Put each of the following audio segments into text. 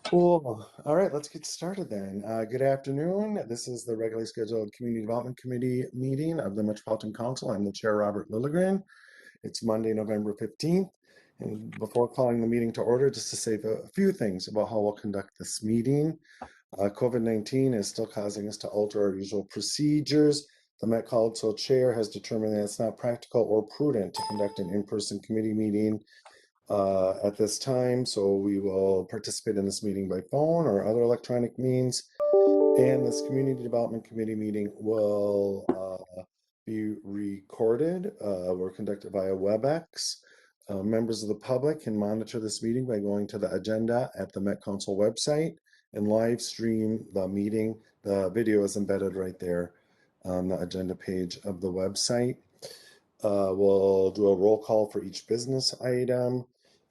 Cool. All right, let's get started then. Good afternoon. This is the regularly scheduled Community Development Committee meeting of the Metropolitan Council. I'm the chair, Robert Lilligren. It's Monday, November 15th. And before calling the meeting to order, just to say a few things about how we'll conduct this meeting. COVID-19 is still causing us to alter our usual procedures. The Met Council chair has determined that it's not practical or prudent to conduct an in-person committee meeting at this time, so we will participate in this meeting by phone or other electronic means. And this Community Development Committee meeting will be recorded. We're conducted via WebEx. Members of the public can monitor this meeting by going to the agenda at the Met Council website and live stream the meeting. The video is embedded right there on the agenda page of the website. We'll do a roll call for each business item.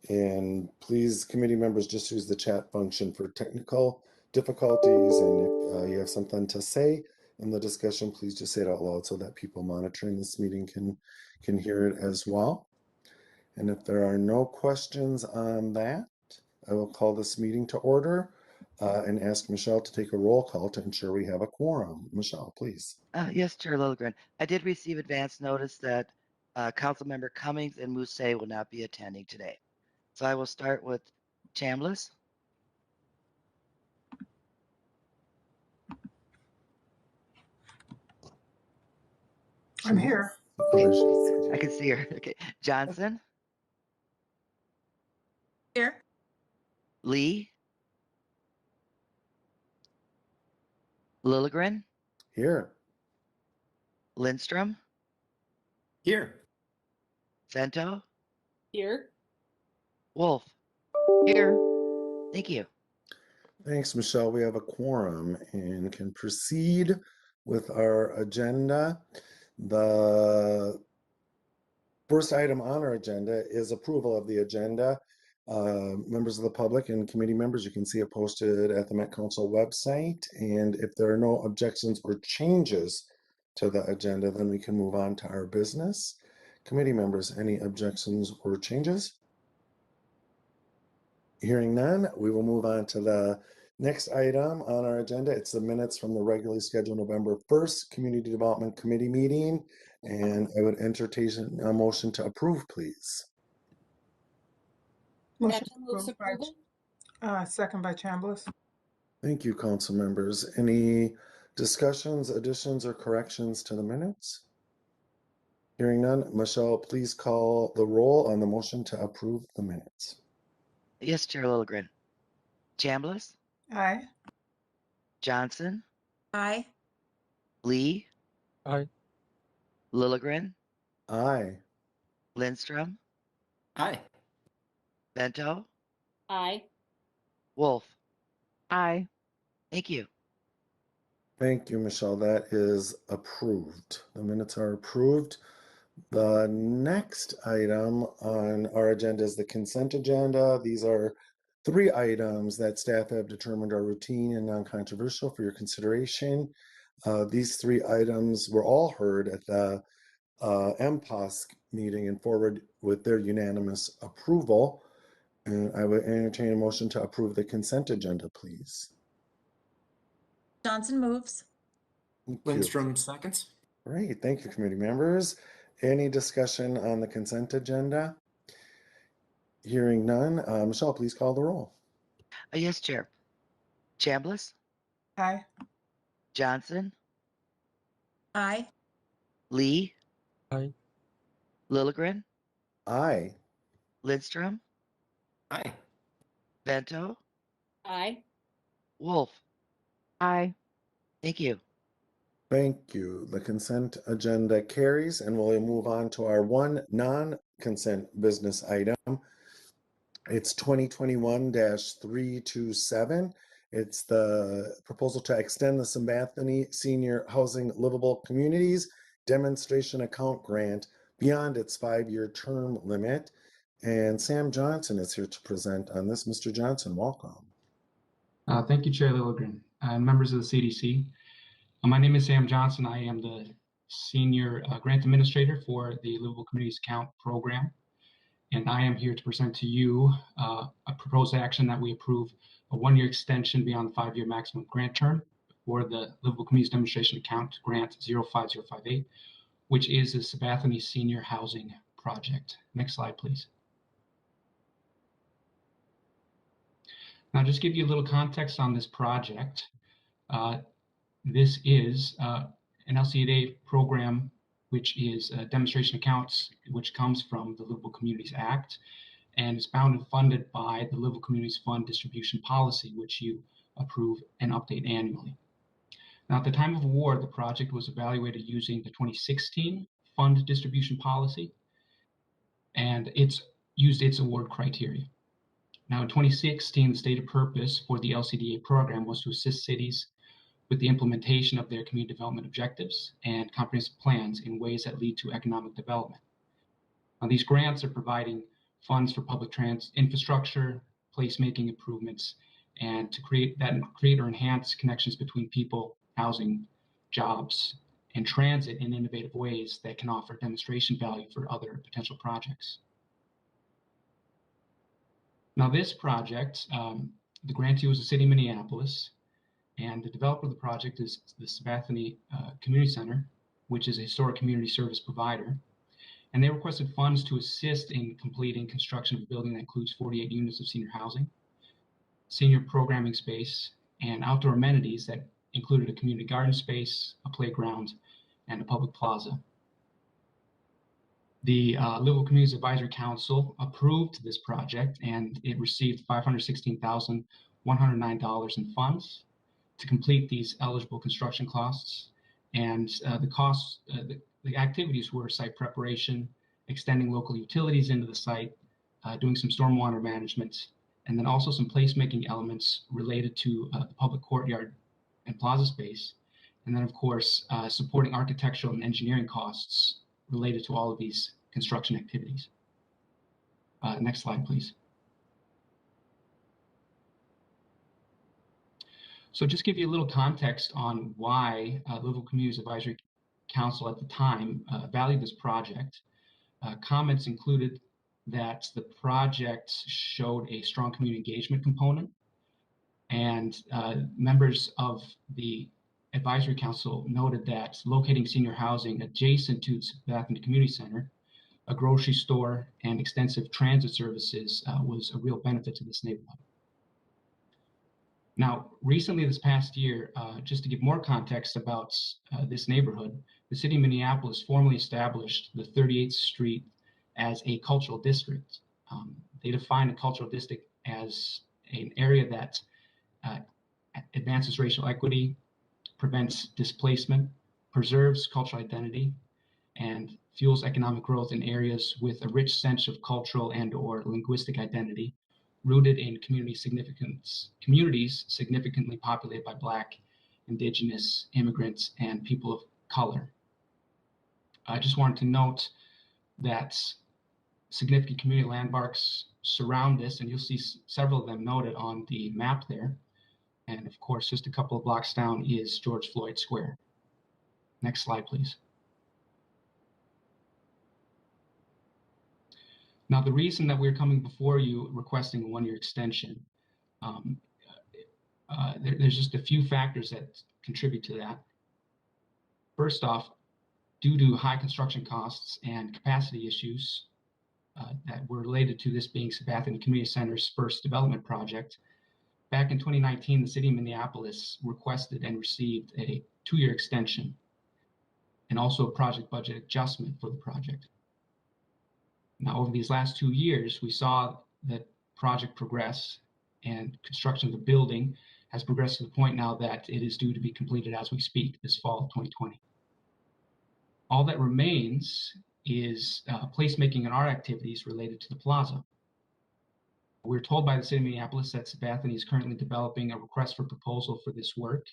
And please, committee members, just use the chat function for technical difficulties. And if you have something to say in the discussion, please just say it out loud so that people monitoring this meeting can hear it as well. And if there are no questions on that, I will call this meeting to order and ask Michelle to take a roll call to ensure we have a quorum. Michelle, please. Yes, Chair Lilligren. I did receive advance notice that Councilmember Cummings and Mousse will not be attending today. So I will start with Chambliss. I'm here. I can see her. Okay. Johnson. Here. Lee. Lilligren. Here. Lindstrom. Here. Sento. Here. Wolf. Here. Thank you. Thanks, Michelle. We have a quorum and can proceed with our agenda. The first item on our agenda is approval of the agenda. Members of the public and committee members, you can see it posted at the Met Council website. And if there are no objections or changes to the agenda, then we can move on to our business. Committee members, any objections or changes? Hearing none, we will move on to the next item on our agenda. It's the minutes from the regularly scheduled November 1st Community Development Committee meeting. And I would entertain a motion to approve, please. Motion moves approval. Second by Chambliss. Thank you, council members. Any discussions, additions, or corrections to the minutes? Hearing none, Michelle, please call the roll on the motion to approve the minutes. Yes, Chair Lilligren. Chambliss. Aye. Johnson. Aye. Lee. Aye. Lilligren. Aye. Lindstrom. Aye. Bento. Aye. Wolf. Aye. Thank you. Thank you, Michelle. That is approved. The minutes are approved. The next item on our agenda is the consent agenda. These are 3 items that staff have determined are routine and non-controversial for your consideration. These 3 items were all heard at the MPOSC meeting and forward with their unanimous approval. And I would entertain a motion to approve the consent agenda, please. Johnson moves. Thank you. Lindstrom seconds. Great, thank you, committee members. Any discussion on the consent agenda? Hearing none, Michelle, please call the roll. Yes, Chair. Chambliss. Aye. Johnson. Aye. Lee. Aye. Lilligren. Aye. Lindstrom. Aye. Bento. Aye. Wolf. Aye. Thank you. Thank you. The consent agenda carries, and we'll move on to our one non-consent business item. It's 2021-327. It's the proposal to extend the Sabathani Senior Housing Livable Communities Demonstration Account Grant beyond its 5-year term limit. And Sam Johnson is here to present on this. Mr. Johnson, welcome. Thank you, Chair Lilligren and members of the CDC. My name is Sam Johnson. I am the Senior Grant Administrator for the Livable Communities Account Program. And I am here to present to you a proposed action that we approve a 1-year extension beyond the 5-year maximum grant term for the Livable Communities Demonstration Account Grant 05058, which is the Sabathani Senior Housing Project. Next slide, please. Now, just give you a little context on this project. This is an LCDA program, which is demonstration accounts, which comes from the Livable Communities Act, and is bound and funded by the Livable Communities Fund Distribution Policy, which you approve and update annually. Now, at the time of award, the project was evaluated using the 2016 Fund Distribution Policy, and it's used its award criteria. Now, in 2016, the stated purpose for the LCDA program was to assist cities with the implementation of their community development objectives and comprehensive plans in ways that lead to economic development. Now, these grants are providing funds for public infrastructure, placemaking improvements, and to create or enhance connections between people, housing, jobs, and transit in innovative ways that can offer demonstration value for other potential projects. Now, this project, the grantee was the city of Minneapolis, and the developer of the project is the Sabathani Community Center, which is a historic community service provider. And they requested funds to assist in completing construction of a building that includes 48 units of senior housing, senior programming space, and outdoor amenities that included a community garden space, a playground, and a public plaza. The Livable Communities Advisory Council approved this project, and it received $516,109 in funds to complete these eligible construction costs. And the activities were site preparation, extending local utilities into the site, doing some stormwater management, and then also some placemaking elements related to the public courtyard and plaza space. And then, of course, supporting architectural and engineering costs related to all of these construction activities. Next slide, please. So just give you a little context on why Livable Communities Advisory Council at the time valued this project. Comments included that the project showed a strong community engagement component, and members of the Advisory Council noted that locating senior housing adjacent to the Sabathani Community Center, a grocery store, and extensive transit services was a real benefit to this neighborhood. Now, recently this past year, just to give more context about this neighborhood, the city of Minneapolis formally established the 38th Street as a cultural district. They define a cultural district as an area that advances racial equity, prevents displacement, preserves cultural identity, and fuels economic growth in areas with a rich sense of cultural and/or linguistic identity, rooted in communities significantly populated by Black, Indigenous, immigrants, and people of color. I just wanted to note that significant community landmarks surround this, and you'll see several of them noted on the map there. And of course, just a couple of blocks down is George Floyd Square. Next slide, please. Now, the reason that we're coming before you requesting a 1-year extension, there's just a few factors that contribute to that. First off, due to high construction costs and capacity issues that were related to this being Sabathani Community Center's first development project, back in 2019, the city of Minneapolis requested and received a 2-year extension and also a project budget adjustment for the project. Now, over these last 2 years, we saw that project progress, and construction of the building has progressed to the point now that it is due to be completed as we speak this fall of 2020. All that remains is placemaking and art activities related to the plaza. We're told by the city of Minneapolis that Sabathani is currently developing a request for proposal for this work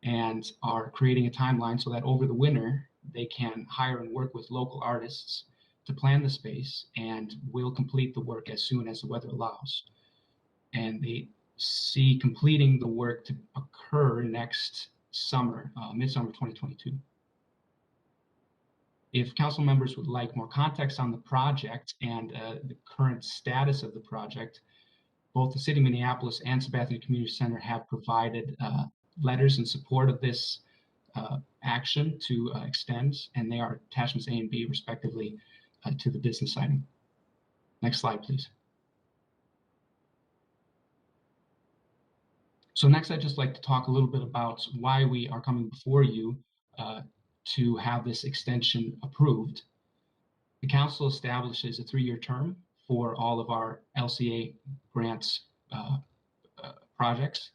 and are creating a timeline so that over the winter, they can hire and work with local artists to plan the space, and will complete the work as soon as the weather allows. And they see completing the work to occur next summer, midsummer 2022. If council members would like more context on the project and the current status of the project, both the City of Minneapolis and Sabathani Community Center have provided letters in support of this action to extend, and they are attachments A and B, respectively, to the business item. Next slide, please. So next, I'd just like to talk a little bit about why we are coming before you to have this extension approved. The council establishes a 3-year term for all of our LCA grants projects,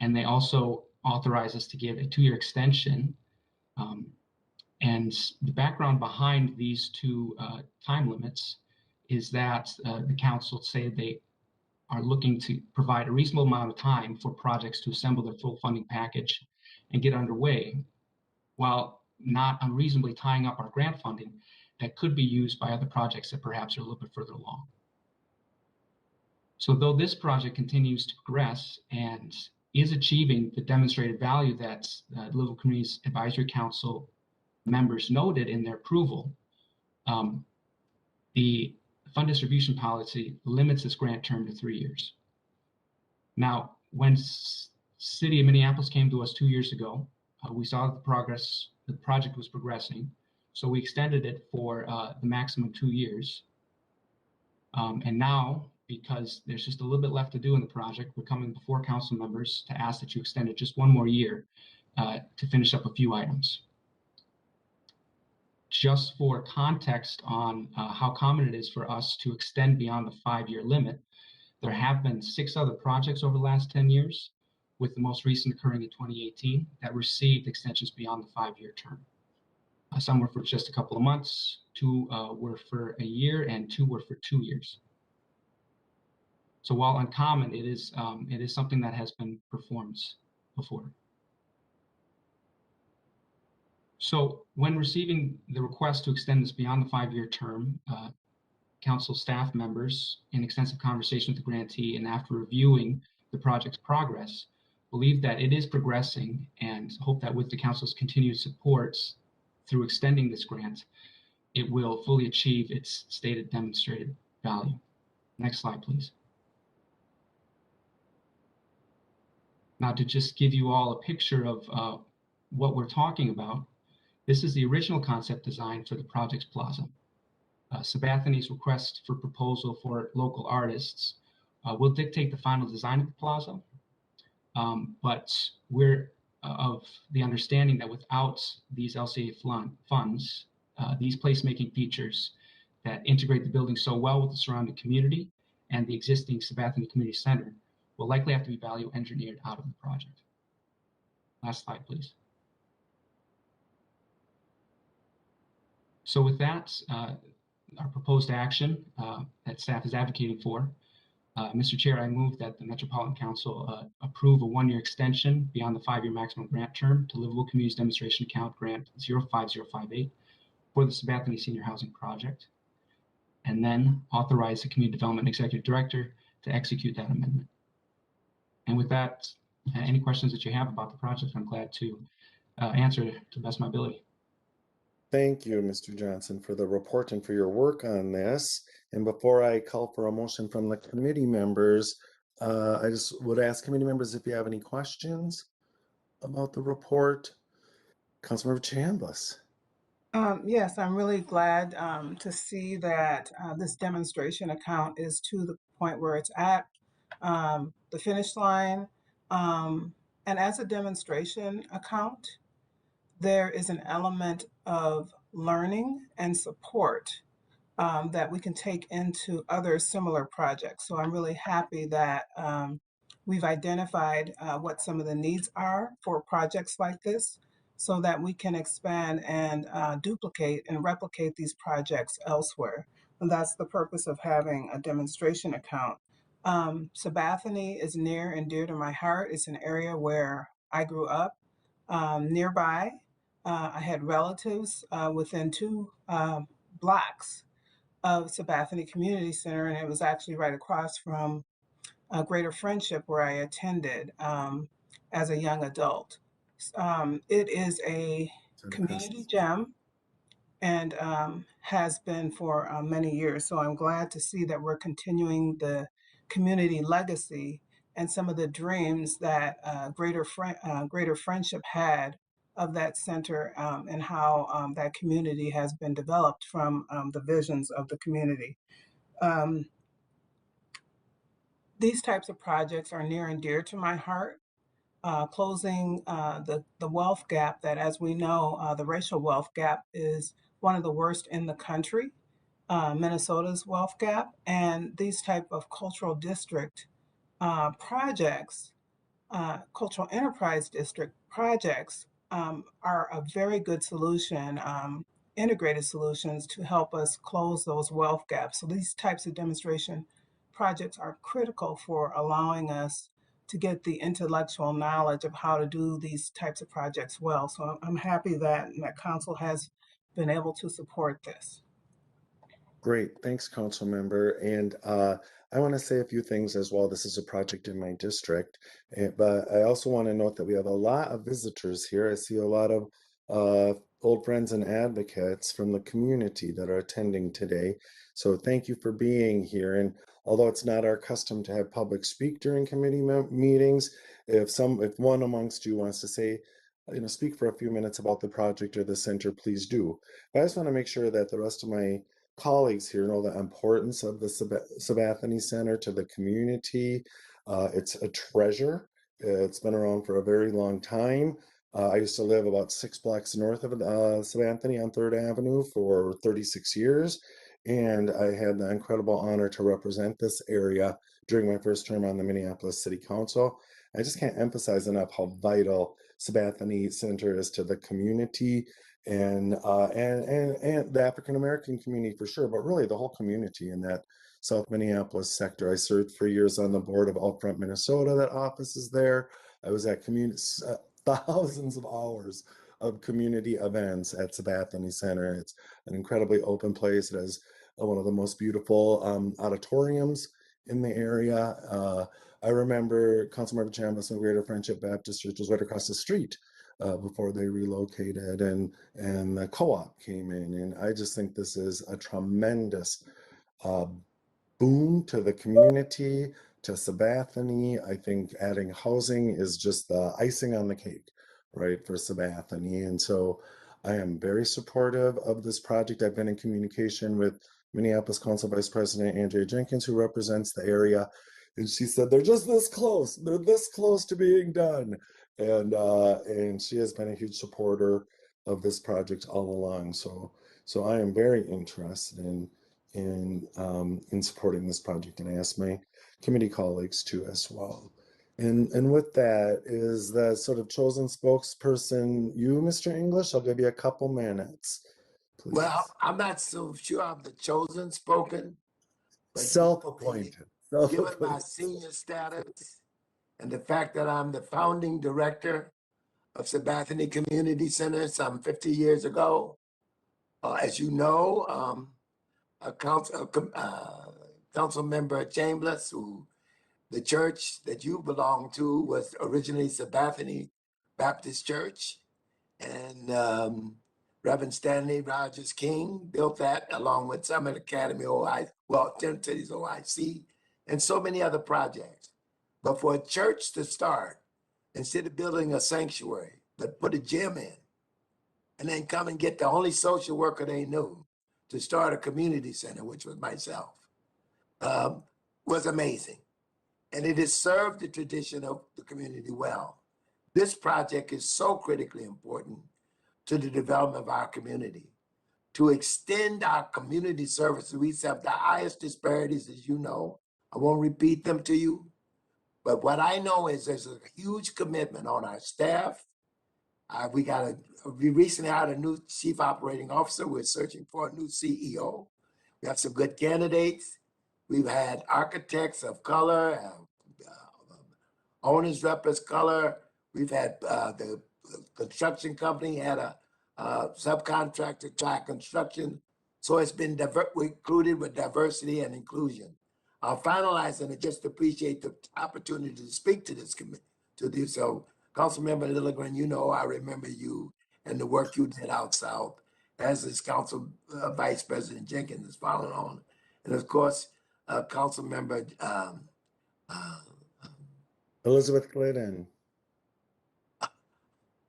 and they also authorize us to give a 2-year extension. And the background behind these two time limits is that the council say they are looking to provide a reasonable amount of time for projects to assemble their full funding package and get underway, while not unreasonably tying up our grant funding that could be used by other projects that perhaps are a little bit further along. So though this project continues to progress and is achieving the demonstrated value that Livable Communities Advisory Council members noted in their approval, the fund distribution policy limits this grant term to 3 years. Now, when City of Minneapolis came to us 2 years ago, we saw the progress, the project was progressing, so we extended it for the maximum 2 years. And now, because there's just a little bit left to do in the project, we're coming before council members to ask that you extend it just 1 more year to finish up a few items. Just for context on how common it is for us to extend beyond the 5-year limit, there have been 6 other projects over the last 10 years, with the most recent occurring in 2018, that received extensions beyond the 5-year term. Some were for just a couple of months, 2 were for a year, and 2 were for 2 years. So while uncommon, it is something that has been performed before. So when receiving the request to extend this beyond the 5-year term, council staff members, in extensive conversation with the grantee and after reviewing the project's progress, believe that it is progressing and hope that with the council's continued support through extending this grant, it will fully achieve its stated demonstrated value. Next slide, please. Now, to just give you all a picture of what we're talking about, this is the original concept design for the project's plaza. Sabathani's request for proposal for local artists will dictate the final design of the plaza, but we're of the understanding that without these LCA funds, these placemaking features that integrate the building so well with the surrounding community and the existing Sabathani Community Center will likely have to be value engineered out of the project. Last slide, please. So with that, our proposed action that staff is advocating for, Mr. Chair, I move that the Metropolitan Council approve a 1-year extension beyond the 5-year maximum grant term to Livable Communities Demonstration Account Grant 05058 for the Sabathani Senior Housing Project, and then authorize the Community Development Executive Director to execute that amendment. And with that, any questions that you have about the project, I'm glad to answer to the best of my ability. Thank you, Mr. Johnson, for the report and for your work on this. And before I call for a motion from the committee members, I just would ask committee members if you have any questions about the report. Councilmember Chambliss. Yes, I'm really glad to see that this demonstration account is to the point where it's at the finish line. And as a demonstration account, there is an element of learning and support that we can take into other similar projects. So I'm really happy that we've identified what some of the needs are for projects like this so that we can expand and duplicate and replicate these projects elsewhere. And that's the purpose of having a demonstration account. Sabathani is near and dear to my heart. It's an area where I grew up. Nearby, I had relatives within 2 blocks of Sabathani Community Center, and it was actually right across from Greater Friendship where I attended as a young adult. It is a community gem and has been for many years. So I'm glad to see that we're continuing the community legacy and some of the dreams that Greater Friendship had of that center, and how that community has been developed from the visions of the community. These types of projects are near and dear to my heart. Closing the wealth gap that, as we know, the racial wealth gap is one of the worst in the country, Minnesota's wealth gap. And these type of cultural district projects, cultural enterprise district projects, are a very good solution, integrated solutions to help us close those wealth gaps. So these types of demonstration projects are critical for allowing us to get the intellectual knowledge of how to do these types of projects well. So I'm happy that council has been able to support this. Great, thanks, council member. And I want to say a few things as well. This is a project in my district, but I also want to note that we have a lot of visitors here. I see a lot of old friends and advocates from the community that are attending today. So thank you for being here. And although it's not our custom to have public speak during committee meetings, if one amongst you wants to say, speak for a few minutes about the project or the center, please do. But I just want to make sure that the rest of my colleagues here know the importance of the Sabathani Center to the community. It's a treasure. It's been around for a very long time. I used to live about 6 blocks north of Sabathani on 3rd Avenue for 36 years, and I had the incredible honor to represent this area during my first term on the Minneapolis City Council. I just can't emphasize enough how vital Sabathani Center is to the community and the African American community for sure, but really the whole community in that South Minneapolis sector. I served for years on the board of Outfront Minnesota, that office is there. I was at thousands of hours of community events at Sabathani Center. It's an incredibly open place. It has one of the most beautiful auditoriums in the area. I remember Councilmember Chambliss and Greater Friendship Baptist Church was right across the street before they relocated, and the co-op came in. And I just think this is a tremendous boom to the community, to Sabathani. I think adding housing is just the icing on the cake, right, for Sabathani. And so I am very supportive of this project. I've been in communication with Minneapolis Council Vice President Andrea Jenkins, who represents the area. And she said, they're just this close. They're this close to being done. And she has been a huge supporter of this project all along. So I am very interested in supporting this project, and I ask my committee colleagues to as well. And with that, is the sort of chosen spokesperson you, Mr. English? I'll give you a couple minutes, please. Well, I'm not so sure I'm the chosen spoken, but Self-appointed. given my senior status and the fact that I'm the founding director of Sabathani Community Center some 50 years ago, as you know, Council Member Chambliss, who the church that you belong to was originally Sabathani Baptist Church, and Reverend Stanley Rogers King built that along with Summit Academy OIC, well, 10 Cities OIC, and so many other projects. But for a church to start, instead of building a sanctuary, but put a gym in, and then come and get the only social worker they knew to start a community center, which was myself, was amazing. And it has served the tradition of the community well. This project is so critically important to the development of our community. To extend our community services, we have the highest disparities, as you know. I won't repeat them to you, but what I know is there's a huge commitment on our staff. We recently hired a new chief operating officer. We're searching for a new CEO. We have some good candidates. We've had architects of color, owners rep as color. We've had the construction company had a subcontractor try construction. So it's been recruited with diversity and inclusion. I'll finalize and just appreciate the opportunity to speak to this committee. So Councilmember Lilligren, you know, I remember you and the work you did out south, as is Council Vice President Jenkins is following on. And of course, Councilmember Elizabeth Glidden.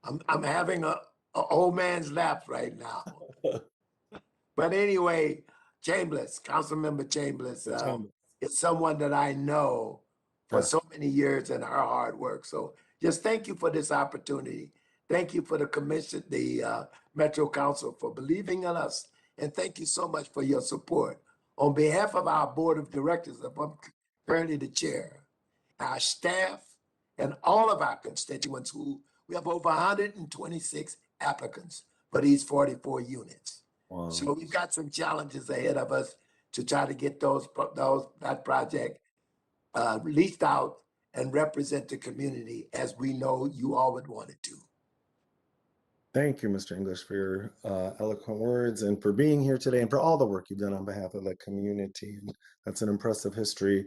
I'm having a old man's laugh right now. But anyway, Chambers, Councilmember Chambers, is someone that I know for so many years and her hard work. So just thank you for this opportunity. Thank you for the commission, the Metro Council for believing in us. And thank you so much for your support. On behalf of our board of directors, I'm currently the chair, our staff, and all of our constituents who we have over 126 applicants for these 44 units. Wow. So we've got some challenges ahead of us to try to get that project leased out and represent the community as we know you all would want it to. Thank you, Mr. English, for your eloquent words and for being here today and for all the work you've done on behalf of the community. And that's an impressive history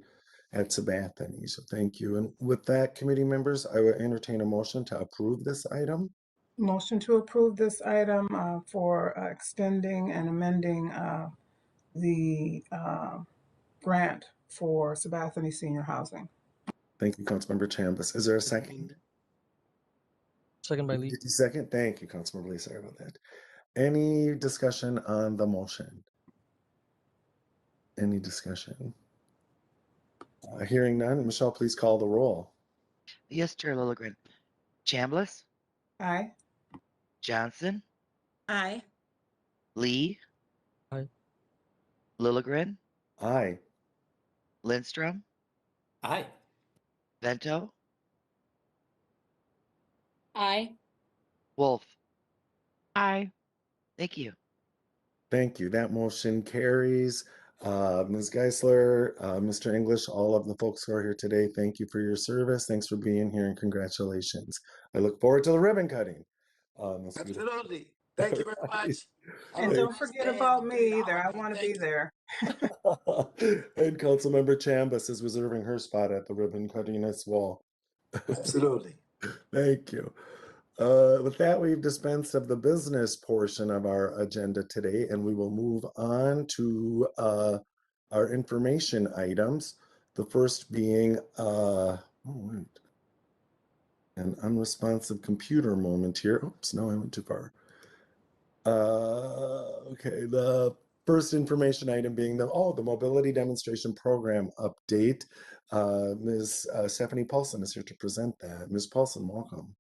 at Sabathani. So thank you. And with that, committee members, I will entertain a motion to approve this item. Motion to approve this item for extending and amending the grant for Sabathani Senior Housing. Thank you, Councilmember Chambers. Is there a second? Second by Lee. Second. Thank you, Councilmember Lee. Sorry about that. Any discussion on the motion? Any discussion? Hearing none, Michelle, please call the roll. Yes, Chair Lilligren. Chambliss, Aye. Johnson, Aye. Lee, Aye. Lilligren, Aye. Lindstrom, Aye. Vento, Aye. Wolf. Aye. Thank you. Thank you. That motion carries. Ms. Geisler, Mr. English, all of the folks who are here today, thank you for your service. Thanks for being here and congratulations. I look forward to the ribbon cutting. Absolutely. Thank you very much. And don't forget about me either. I want to be there. And Councilmember Chambers is reserving her spot at the ribbon cutting as well. Absolutely. Thank you. With that, we've dispensed of the business portion of our agenda today, and we will move on to our information items. The first being an unresponsive computer moment here. Oops, no, I went too far. Okay, the first information item being the mobility demonstration program update. Ms. Stephanie Paulson is here to present that. Ms. Paulson, welcome.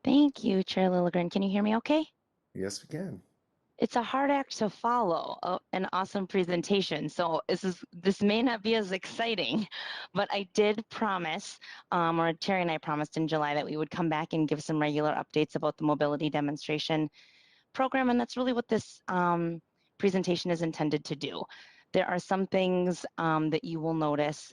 Thank you, Chair Lilligren. Can you hear me okay? Yes, we can. It's a hard act to follow, an awesome presentation. So this may not be as exciting, but I did promise, or Terry and I promised in July that we would come back and give some regular updates about the mobility demonstration program. And that's really what this presentation is intended to do. There are some things that you will notice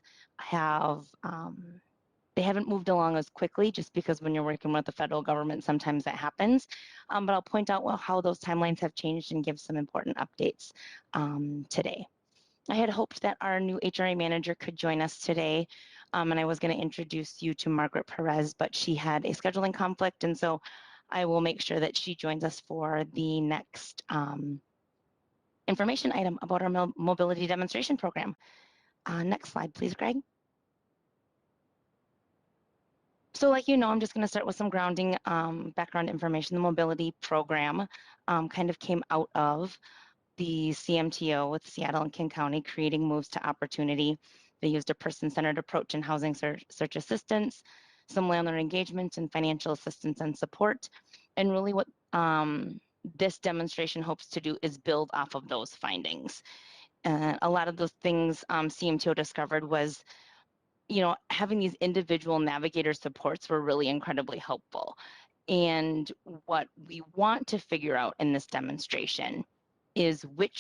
they haven't moved along as quickly just because when you're working with the federal government, sometimes that happens. But I'll point out how those timelines have changed and give some important updates today. I had hoped that our new HRA manager could join us today. And I was going to introduce you to Margaret Perez, but she had a scheduling conflict. And so I will make sure that she joins us for the next information item about our mobility demonstration program. Next slide, please, Greg. So like you know, I'm just going to start with some grounding background information. The mobility program kind of came out of the CMTO with Seattle and King County creating moves to opportunity. They used a person-centered approach in housing search assistance, some landlord engagement and financial assistance and support. And really what this demonstration hopes to do is build off of those findings. A lot of those things CMTO discovered was having these individual navigator supports were really incredibly helpful. And what we want to figure out in this demonstration is what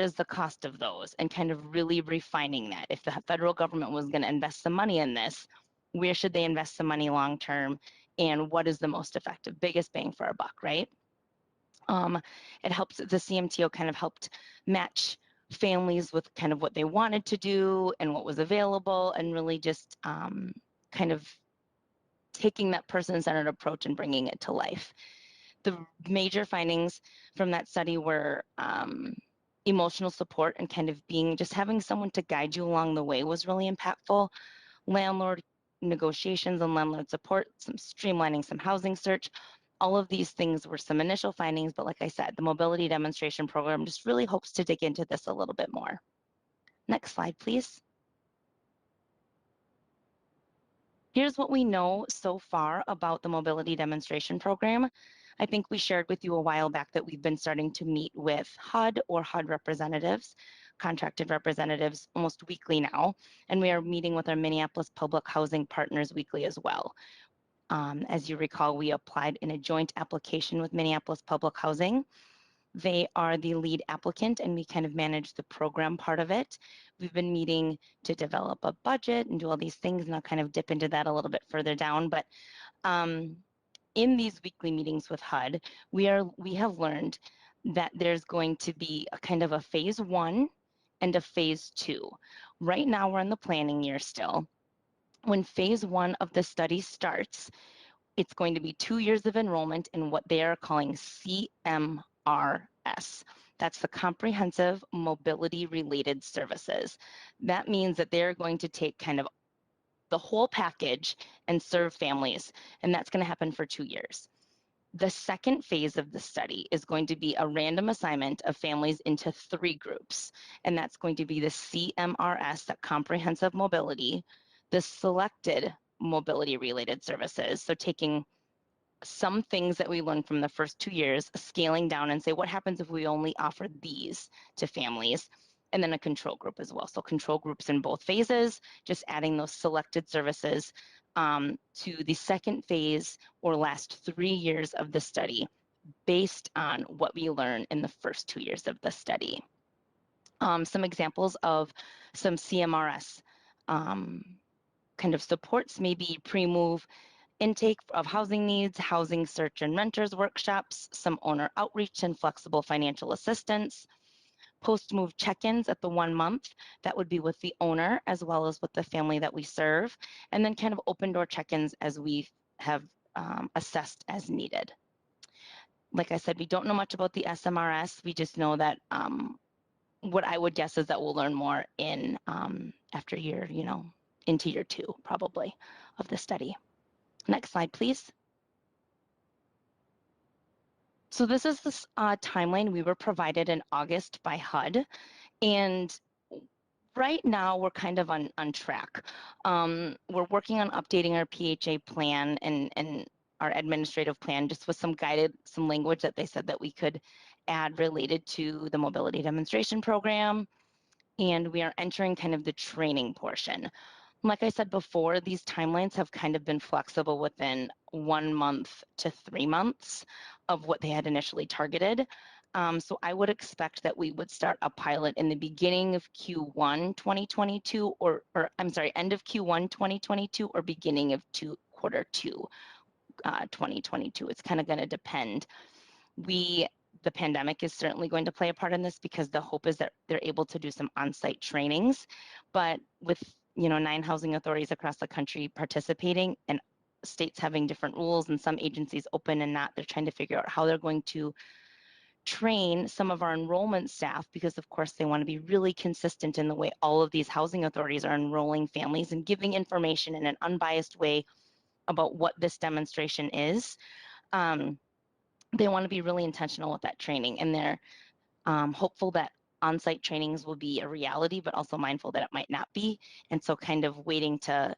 is the cost of those, and kind of really refining that. If the federal government was going to invest some money in this, where should they invest some money long term, and what is the most effective, biggest bang for our buck, right? It helps, the CMTO kind of helped match families with kind of what they wanted to do and what was available, and really just kind of taking that person-centered approach and bringing it to life. The major findings from that study were Emotional support and kind of just having someone to guide you along the way was really impactful. Landlord negotiations and landlord support, some streamlining, some housing search. All of these things were some initial findings, but like I said, the mobility demonstration program just really hopes to dig into this a little bit more. Next slide, please. Here's what we know so far about the mobility demonstration program. I think we shared with you a while back that we've been starting to meet with HUD or HUD representatives, contracted representatives, almost weekly now, and we are meeting with our Minneapolis Public Housing partners weekly as well. As you recall, we applied in a joint application with Minneapolis Public Housing. They are the lead applicant and we kind of manage the program part of it. We've been meeting to develop a budget and do all these things, and I'll kind of dip into that a little bit further down. But in these weekly meetings with HUD, we have learned that there's going to be a kind of a phase 1 and a phase 2. Right now we're in the planning year still. When phase 1 of the study starts, it's going to be 2 years of enrollment in what they are calling CMRS. That's the Comprehensive Mobility Related Services. That means that they're going to take kind of the whole package and serve families, and that's going to happen for 2 years. The second phase of the study is going to be a random assignment of families into 3 groups, and that's going to be the CMRS, that Comprehensive Mobility, the Selected Mobility Related Services, so taking some things that we learned from the first 2 years, scaling down and say, what happens if we only offer these to families? And then a control group as well. So control groups in both phases, just adding those selected services to the second phase or last 3 years of the study based on what we learn in the first 2 years of the study. Some examples of some CMRS kind of supports, maybe pre-move intake of housing needs, housing search and renters workshops, some owner outreach and flexible financial assistance, post-move check-ins at the 1 month, that would be with the owner as well as with the family that we serve, and then kind of open door check-ins as we have assessed as needed. Like I said, we don't know much about the SMRS. We just know that what I would guess is that we'll learn more in after year, into year 2 probably of the study. Next slide, please. So this is the timeline we were provided in August by HUD, and right now we're kind of on track. We're working on updating our PHA plan and our administrative plan, just with some language that they said that we could add related to the mobility demonstration program, and we are entering kind of the training portion. Like I said before, these timelines have kind of been flexible within 1 month to 3 months of what they had initially targeted. So I would expect that we would start a pilot in the beginning of Q1 2022, or I'm sorry, end of Q1 2022 or beginning of quarter 2 2022. It's kind of going to depend. The pandemic is certainly going to play a part in this, because the hope is that they're able to do some on-site trainings, but with 9 housing authorities across the country participating and states having different rules and some agencies open and not, they're trying to figure out how they're going to train some of our enrollment staff, because of course they want to be really consistent in the way all of these housing authorities are enrolling families and giving information in an unbiased way about what this demonstration is. They want to be really intentional with that training, and they're hopeful that on-site trainings will be a reality, but also mindful that it might not be. And so kind of waiting to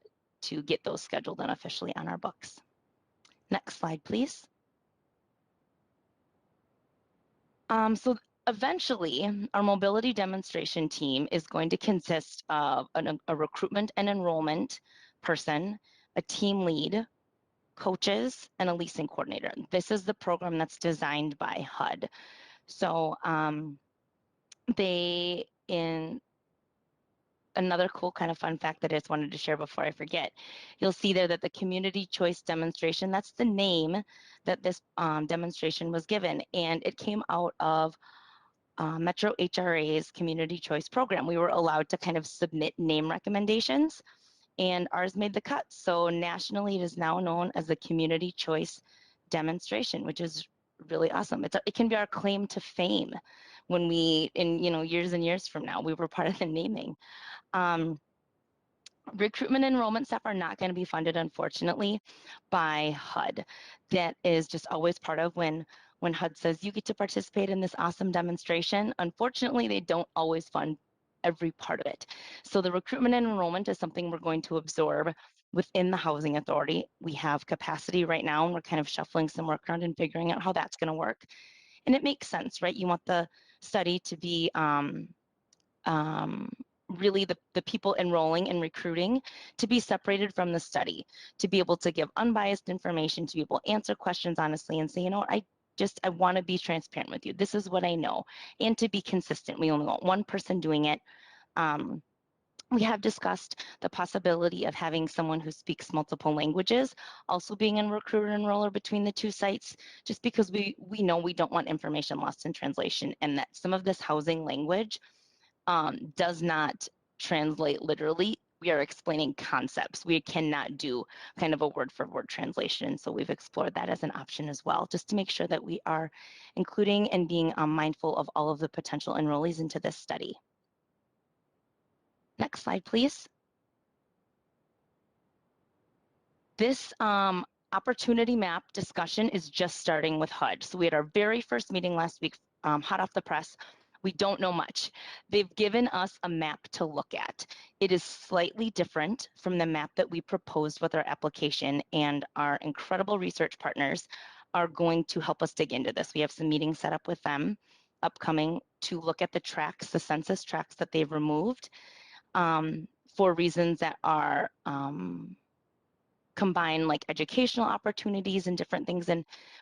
get those scheduled and officially on our books. Next slide, please. So eventually, our mobility demonstration team is going to consist of a recruitment and enrollment person, a team lead, coaches, and a leasing coordinator. This is the program that's designed by HUD. So in another cool kind of fun fact that I just wanted to share before I forget, you'll see there that the community choice demonstration, that's the name that this demonstration was given, and it came out of Metro HRA's community choice program. We were allowed to kind of submit name recommendations, and ours made the cut. So nationally, it is now known as the community choice demonstration, which is really awesome. It can be our claim to fame when we, in years and years from now, we were part of the naming. Recruitment and enrollment staff are not going to be funded, unfortunately, by HUD. That is just always part of when HUD says you get to participate in this awesome demonstration. Unfortunately, they don't always fund every part of it. So the recruitment and enrollment is something we're going to absorb within the housing authority. We have capacity right now, and we're kind of shuffling some work around and figuring out how that's going to work. And it makes sense, right? You want the study to be really the people enrolling and recruiting to be separated from the study, to be able to give unbiased information, to be able to answer questions honestly and say, you know what, I want to be transparent with you. This is what I know, and to be consistent. We only want one person doing it. We have discussed the possibility of having someone who speaks multiple languages also being in recruiter enroller between the two sites, just because we know we don't want information lost in translation, and that some of this housing language does not translate literally. We are explaining concepts. We cannot do kind of a word for word translation. So we've explored that as an option as well, just to make sure that we are including and being mindful of all of the potential enrollees into this study. Next slide, please. This opportunity map discussion is just starting with HUD. So we had our very first meeting last week, hot off the press. We don't know much. They've given us a map to look at. It is slightly different from the map that we proposed with our application, and our incredible research partners are going to help us dig into this. We have some meetings set up with them upcoming to look at the tracks, the census tracks that they've removed for reasons that are combine like educational opportunities and different things.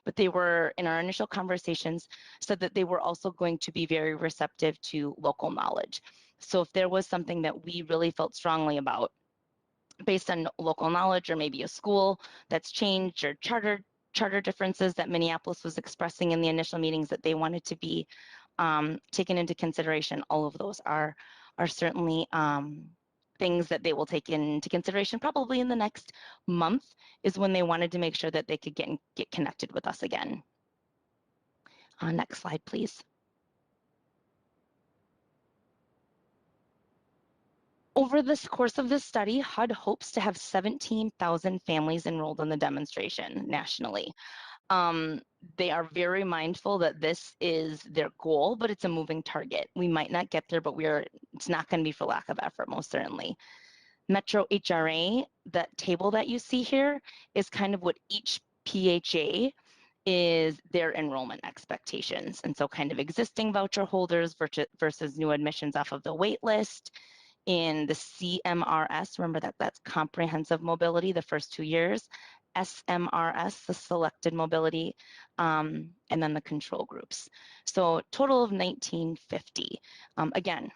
But they were, in our initial conversations, said that they were also going to be very receptive to local knowledge. So if there was something that we really felt strongly about based on local knowledge, or maybe a school that's changed, or charter differences that Minneapolis was expressing in the initial meetings that they wanted to be taken into consideration, all of those are certainly things that they will take into consideration probably in the next month, is when they wanted to make sure that they could get connected with us again. Next slide, please. Over this course of this study, HUD hopes to have 17,000 families enrolled in the demonstration nationally. They are very mindful that this is their goal, but it's a moving target. We might not get there, but it's not going to be for lack of effort, most certainly. Metro HRA, that table that you see here, is kind of what each PHA is their enrollment expectations. And so kind of existing voucher holders versus new admissions off of the wait list. In the CMRS, remember that's comprehensive mobility, the first 2 years. SMRS, the selected mobility, and then the control groups. So total of 1950. Again,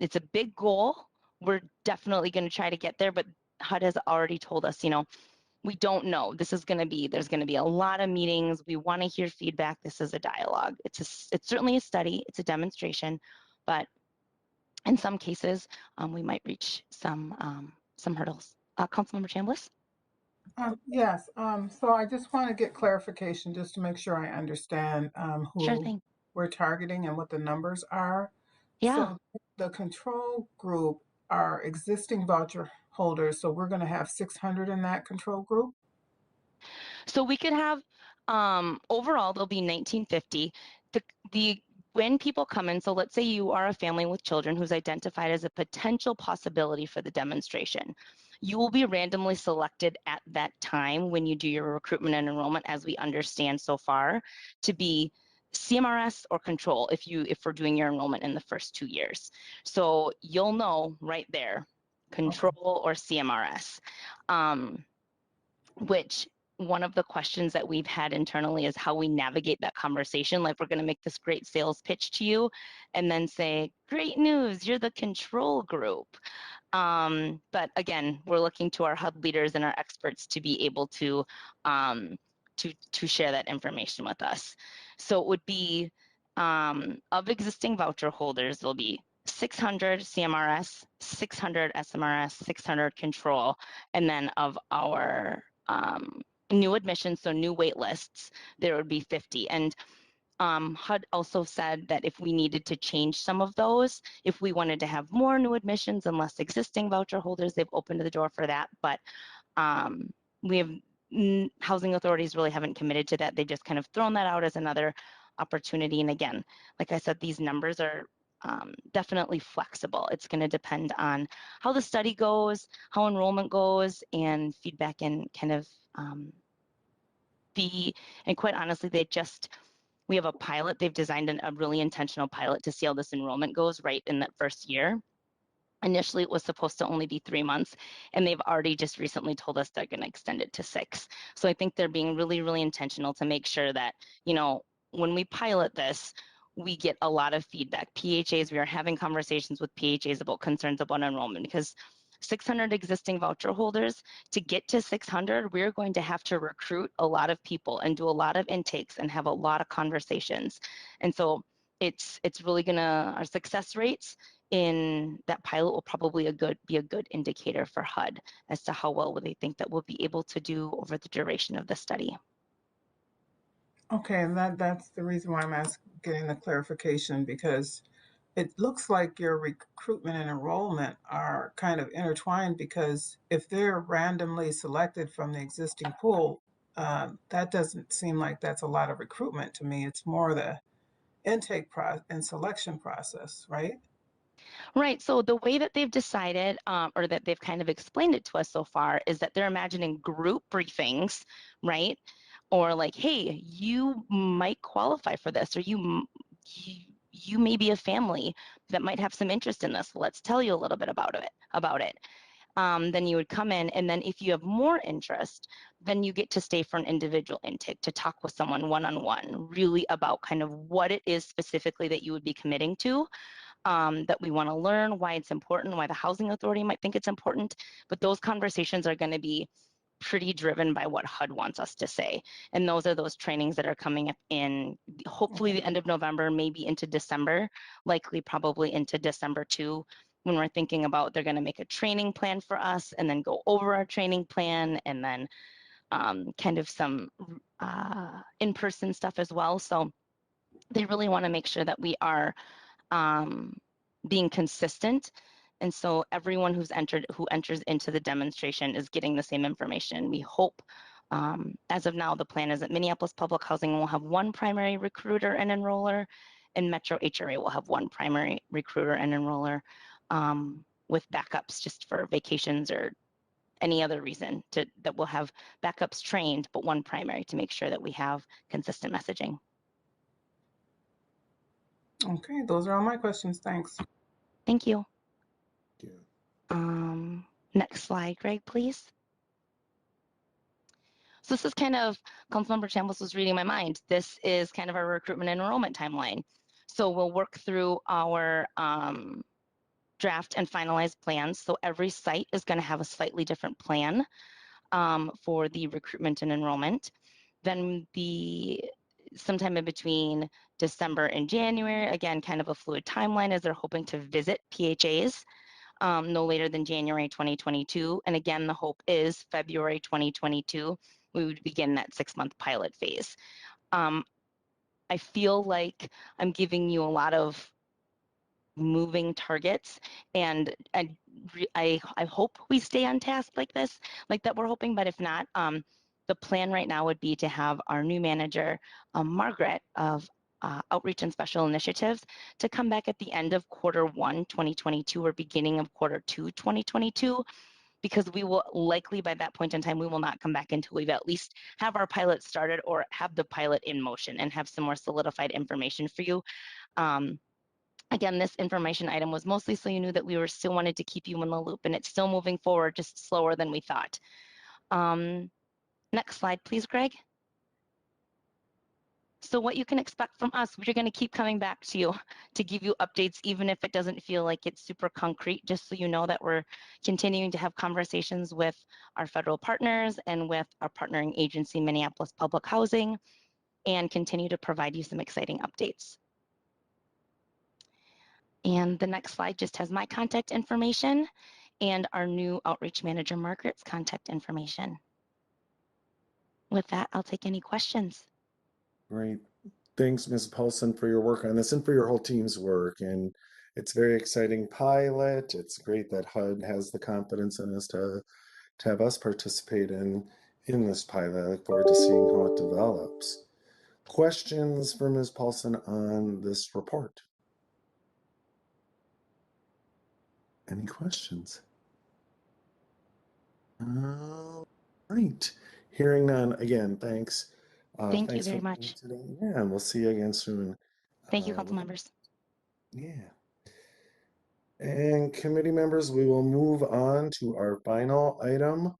it's a big goal. We're definitely going to try to get there, but HUD has already told us, we don't know. There's going to be a lot of meetings. We want to hear feedback. This is a dialogue. It's certainly a study. It's a demonstration, but in some cases, we might reach some hurdles. Councilmember Chambliss? Yes, so I just want to get clarification just to make sure I understand Sure who thing. we're targeting and what the numbers are. Yeah. So the control group are existing voucher holders, so we're going to have 600 in that control group? So we could have, overall, there'll be 1950. When people come in, so let's say you are a family with children who's identified as a potential possibility for the demonstration. You will be randomly selected at that time when you do your recruitment and enrollment, as we understand so far, to be CMRS or control if we're doing your enrollment in the first 2 years. So you'll know right there, control or CMRS, which one of the questions that we've had internally is how we navigate that conversation. Like, we're going to make this great sales pitch to you and then say, great news, you're the control group. But again, we're looking to our HUD leaders and our experts to be able to share that information with us. So it would be of existing voucher holders, there'll be 600 CMRS, 600 SMRS, 600 control, and then of our new admissions, so new wait lists, there would be 50. And HUD also said that if we needed to change some of those, if we wanted to have more new admissions and less existing voucher holders, they've opened the door for that. But we have housing authorities really haven't committed to that. They've just kind of thrown that out as another opportunity. And again, like I said, these numbers are definitely flexible. It's going to depend on how the study goes, how enrollment goes, and feedback and kind of and quite honestly, we have a pilot. They've designed a really intentional pilot to see how this enrollment goes right in that first year. Initially, it was supposed to only be 3 months, and they've already just recently told us they're going to extend it to 6. So I think they're being really, really intentional to make sure that, you know, when we pilot this, we get a lot of feedback. PHAs, we are having conversations with PHAs about concerns about enrollment because 600 existing voucher holders, to get to 600, we're going to have to recruit a lot of people and do a lot of intakes and have a lot of conversations. And so it's really gonna, our success rates in that pilot will probably be a good indicator for HUD as to how well they think that we'll be able to do over the duration of the study. Okay, and that's the reason why I'm getting the clarification, because it looks like your recruitment and enrollment are kind of intertwined, because if they're randomly selected from the existing pool, that doesn't seem like that's a lot of recruitment to me. It's more the intake and selection process, right? Right. So the way that they've decided, or that they've kind of explained it to us so far, is that they're imagining group briefings, right? Or like, hey, you might qualify for this, or you may be a family that might have some interest in this. Let's tell you a little bit about it. Then you would come in, and then if you have more interest, then you get to stay for an individual intake to talk with someone one-on-one, really about kind of what it is specifically that you would be committing to. That we want to learn, why it's important, why the housing authority might think it's important. But those conversations are going to be pretty driven by what HUD wants us to say. And those are those trainings that are coming up in hopefully the end of November, maybe into December, likely probably into December too, when we're thinking about they're going to make a training plan for us and then go over our training plan, and then kind of some in-person stuff as well. So they really want to make sure that we are being consistent. And so everyone who enters into the demonstration is getting the same information. We hope, as of now, the plan is that Minneapolis Public Housing will have one primary recruiter and enroller, and Metro HRA will have one primary recruiter and enroller, with backups just for vacations or any other reason that we'll have backups trained, but one primary to make sure that we have consistent messaging. Okay, those are all my questions. Thanks. Thank you. Thank you. Next slide, Greg, please. So this is kind of, Councilmember Chambliss was reading my mind. This is kind of our recruitment and enrollment timeline. So we'll work through our draft and finalized plans. So every site is going to have a slightly different plan for the recruitment and enrollment. Then sometime in between December and January, again, kind of a fluid timeline, as they're hoping to visit PHAs no later than January 2022. And again, the hope is February 2022, we would begin that 6-month pilot phase. I feel like I'm giving you a lot of moving targets, and I hope we stay on task like this, like that we're hoping, but if not, the plan right now would be to have our new manager, Margaret of Outreach and Special Initiatives, to come back at the end of Q1 2022 or beginning of Q2 2022, because we will likely by that point in time, we will not come back until we've at least have our pilot started or have the pilot in motion and have some more solidified information for you. Again, this information item was mostly so you knew that we were still wanted to keep you in the loop, and it's still moving forward, just slower than we thought. Next slide, please, Greg. So what you can expect from us, we're going to keep coming back to you to give you updates, even if it doesn't feel like it's super concrete, just so you know that we're continuing to have conversations with our federal partners and with our partnering agency, Minneapolis Public Housing, and continue to provide you some exciting updates. And the next slide just has my contact information and our new outreach manager, Margaret's contact information. With that, I'll take any questions. Great. Thanks, Ms. Paulson, for your work on this and for your whole team's work. And it's a very exciting pilot. It's great that HUD has the confidence in us to have us participate in this pilot. I look forward to seeing how it develops. Questions for Ms. Paulson on this report? Any questions? Right. Hearing none. Again, thanks. Thank you Thanks for very being much. here today. Yeah, and we'll see you again soon. Thank you, council members. Yeah. And committee members, we will move on to our final item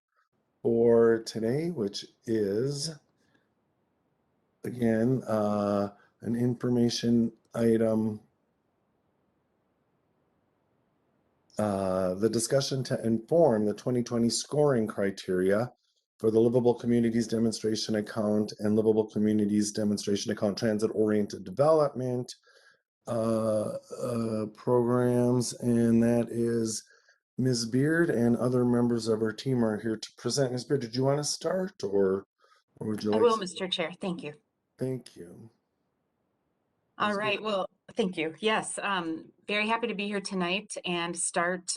for today, which is, again, an information item. The discussion to inform the 2020 scoring criteria for the Livable Communities Demonstration Account and Livable Communities Demonstration Account Transit-Oriented Development programs, and that is Ms. Beard and other members of our team are here to present. Ms. Beard, did you want to start, or would you like I will, to? Mr. Chair. Thank you. Thank you. All Ms. right. Beard. Well, thank you. Yes, very happy to be here tonight and start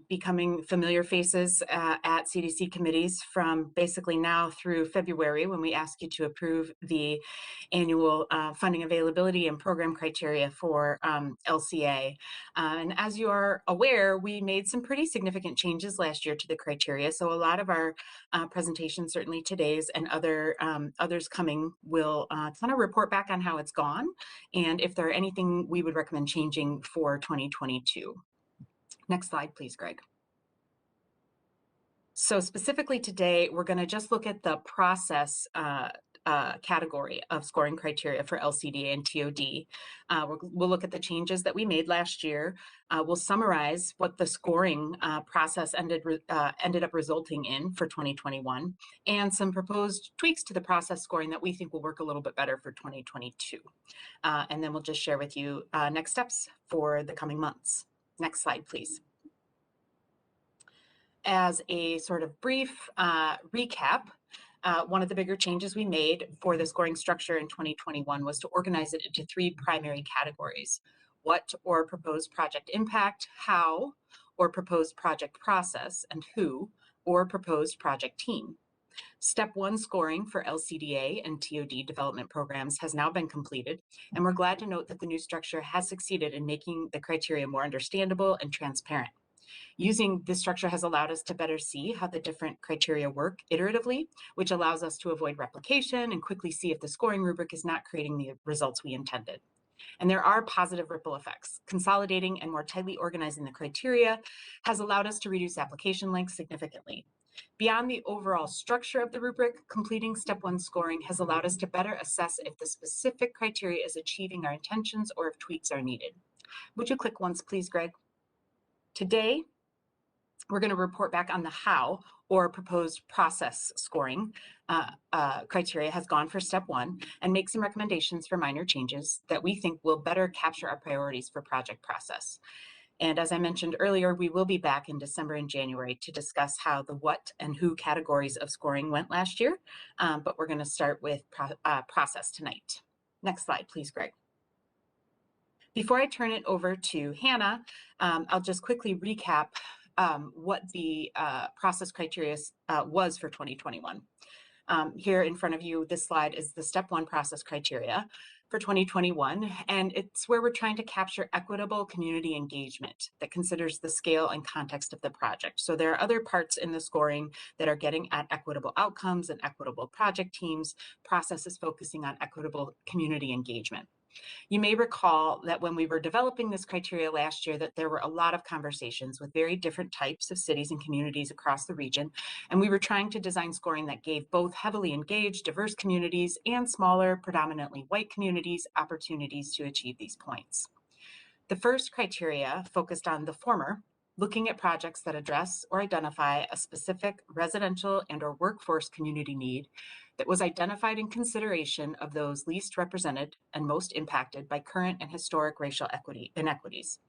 becoming familiar faces at CDC committees from basically now through February, when we ask you to approve the annual funding availability and program criteria for LCA. And as you are aware, we made some pretty significant changes last year to the criteria. So a lot of our presentations, certainly today's and others coming, will kind of report back on how it's gone and if there are anything we would recommend changing for 2022. Next slide, please, Greg. So specifically today, we're going to just look at the process category of scoring criteria for LCDA and TOD. We'll look at the changes that we made last year. We'll summarize what the scoring process ended up resulting in for 2021, and some proposed tweaks to the process scoring that we think will work a little bit better for 2022. And then we'll just share with you next steps for the coming months. Next slide, please. As a sort of brief recap, one of the bigger changes we made for the scoring structure in 2021 was to organize it into 3 primary categories: what or proposed project impact, how or proposed project process, and who or proposed project team. Step 1 scoring for LCDA and TOD development programs has now been completed, and we're glad to note that the new structure has succeeded in making the criteria more understandable and transparent. Using this structure has allowed us to better see how the different criteria work iteratively, which allows us to avoid replication and quickly see if the scoring rubric is not creating the results we intended. And there are positive ripple effects. Consolidating and more tightly organizing the criteria has allowed us to reduce application length significantly. Beyond the overall structure of the rubric, completing Step 1 scoring has allowed us to better assess if the specific criteria is achieving our intentions or if tweaks are needed. Would you click once, please, Greg? Today, we're going to report back on the how or proposed process scoring criteria has gone for Step 1 and make some recommendations for minor changes that we think will better capture our priorities for project process. And as I mentioned earlier, we will be back in December and January to discuss how the what and who categories of scoring went last year, but we're going to start with process tonight. Next slide, please, Greg. Before I turn it over to Hannah, I'll just quickly recap what the process criteria was for 2021. Here in front of you, this slide is the Step 1 process criteria for 2021, and it's where we're trying to capture equitable community engagement that considers the scale and context of the project. So there are other parts in the scoring that are getting at equitable outcomes and equitable project teams. Process is focusing on equitable community engagement. You may recall that when we were developing this criteria last year, that there were a lot of conversations with very different types of cities and communities across the region, and we were trying to design scoring that gave both heavily engaged, diverse communities and smaller, predominantly white communities opportunities to achieve these points. The first criteria focused on the former, looking at projects that address or identify a specific residential and/or workforce community need that was identified in consideration of those least represented and most impacted by current and historic racial inequities.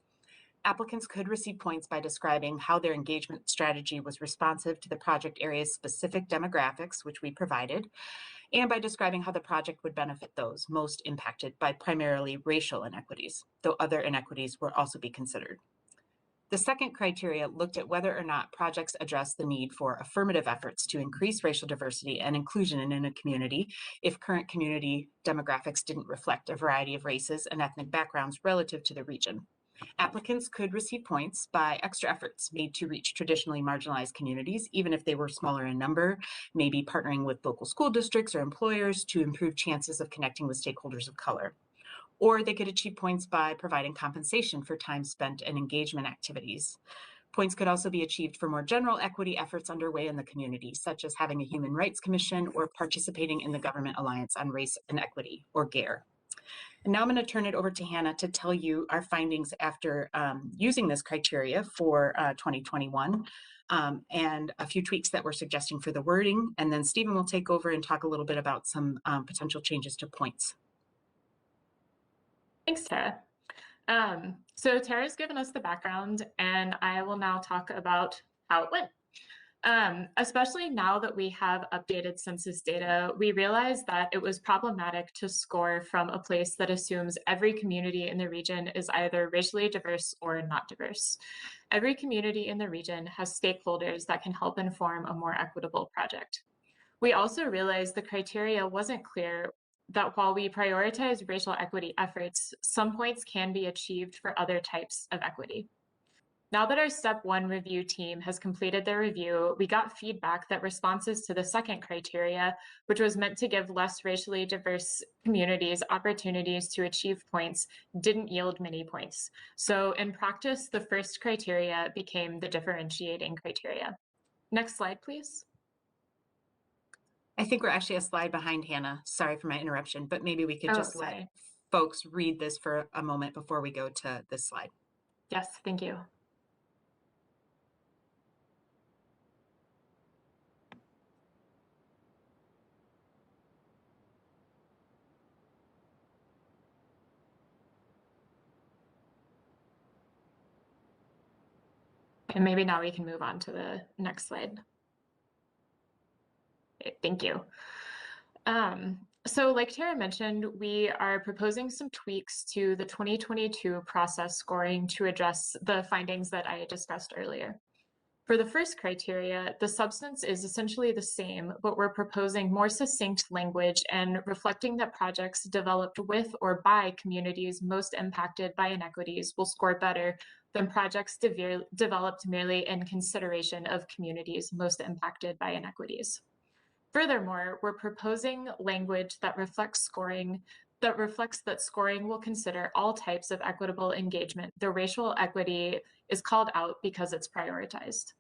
Applicants could receive points by describing how their engagement strategy was responsive to the project area's specific demographics, which we provided, and by describing how the project would benefit those most impacted by primarily racial inequities, though other inequities will also be considered. The second criteria looked at whether or not projects address the need for affirmative efforts to increase racial diversity and inclusion in a community if current community demographics didn't reflect a variety of races and ethnic backgrounds relative to the region. Applicants could receive points by extra efforts made to reach traditionally marginalized communities, even if they were smaller in number, maybe partnering with local school districts or employers to improve chances of connecting with stakeholders of color. Or they could achieve points by providing compensation for time spent in engagement activities. Points could also be achieved for more general equity efforts underway in the community, such as having a Human Rights Commission or participating in the Government Alliance on Race and Equity, or GARE. And now I'm going to turn it over to Hannah to tell you our findings after using this criteria for 2021 and a few tweaks that we're suggesting for the wording. And then Stephen will take over and talk a little bit about some potential changes to points. Thanks, Tara. So Tara's given us the background, and I will now talk about how it went. Especially now that we have updated census data, we realized that it was problematic to score from a place that assumes every community in the region is either racially diverse or not diverse. Every community in the region has stakeholders that can help inform a more equitable project. We also realized the criteria wasn't clear that while we prioritize racial equity efforts, some points can be achieved for other types of equity. Now that our Step 1 review team has completed their review, we got feedback that responses to the second criteria, which was meant to give less racially diverse communities opportunities to achieve points, didn't yield many points. So in practice, the first criteria became the differentiating criteria. Next slide, please. I think we're actually a slide behind, Hannah. Sorry for my interruption, but maybe we could just let folks read this for a moment before we go to this slide. Yes, thank you. And maybe now we can move on to the next slide. Okay, thank you. So like Tara mentioned, we are proposing some tweaks to the 2022 process scoring to address the findings that I discussed earlier. For the first criteria, the substance is essentially the same, but we're proposing more succinct language and reflecting that projects developed with or by communities most impacted by inequities will score better than projects developed merely in consideration of communities most impacted by inequities. Furthermore, we're proposing language that reflects that scoring will consider all types of equitable engagement, though racial equity is called out because it's prioritized.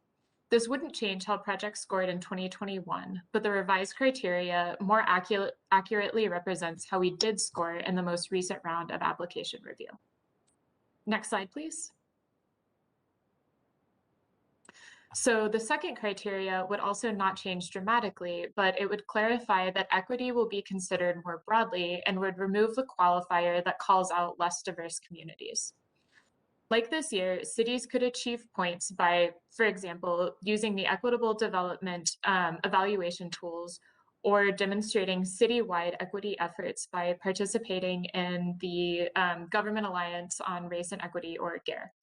This wouldn't change how projects scored in 2021, but the revised criteria more accurately represents how we did score in the most recent round of application review. Next slide, please. So the second criteria would also not change dramatically, but it would clarify that equity will be considered more broadly and would remove the qualifier that calls out less diverse communities. Like this year, cities could achieve points by, for example, using the equitable development evaluation tools or demonstrating citywide equity efforts by participating in the Government Alliance on Race and Equity, or GARE.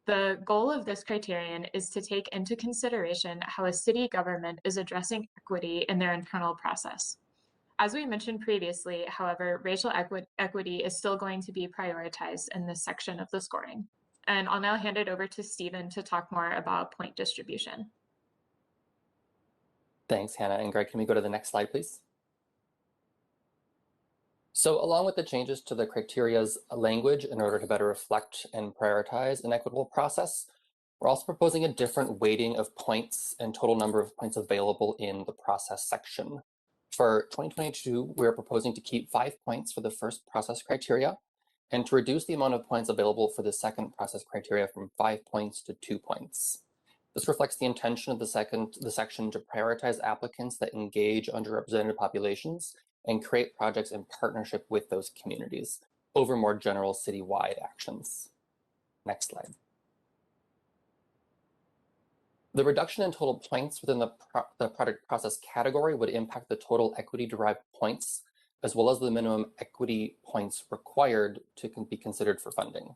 The goal of this criterion is to take into consideration how a city government is addressing equity in their internal process. As we mentioned previously, however, racial equity is still going to be prioritized in this section of the scoring. And I'll now hand it over to Stephen to talk more about point distribution. Thanks, Hannah. And Greg, can we go to the next slide, please? So along with the changes to the criteria's language in order to better reflect and prioritize an equitable process, we're also proposing a different weighting of points and total number of points available in the process section. For 2022, we're proposing to keep 5 points for the first process criteria and to reduce the amount of points available for the second process criteria from 5 points to 2 points. This reflects the intention of the section to prioritize applicants that engage underrepresented populations and create projects in partnership with those communities over more general citywide actions. Next slide. The reduction in total points within the project process category would impact the total equity-derived points, as well as the minimum equity points required to be considered for funding.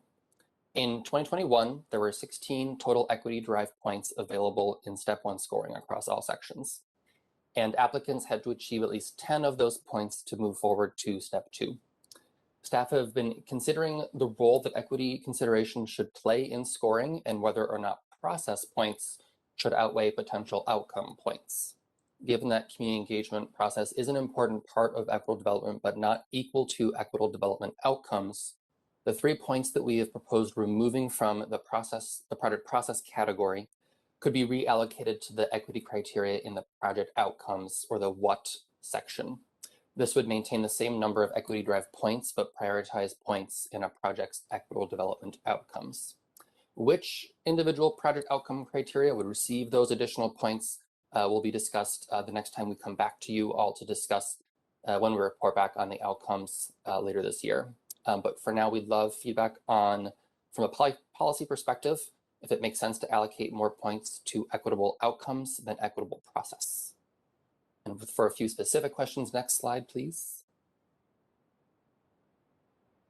In 2021, there were 16 total equity-derived points available in Step 1 scoring across all sections, and applicants had to achieve at least 10 of those points to move forward to Step 2. Staff have been considering the role that equity consideration should play in scoring and whether or not process points should outweigh potential outcome points. Given that community engagement process is an important part of equitable development, but not equal to equitable development outcomes, the 3 points that we have proposed removing from the project process category could be reallocated to the equity criteria in the project outcomes, or the what section. This would maintain the same number of equity-derived points, but prioritize points in a project's equitable development outcomes. Which individual project outcome criteria would receive those additional points will be discussed the next time we come back to you all to discuss when we report back on the outcomes later this year. But for now, we'd love feedback on, from a policy perspective, if it makes sense to allocate more points to equitable outcomes than equitable process. And for a few specific questions, next slide, please.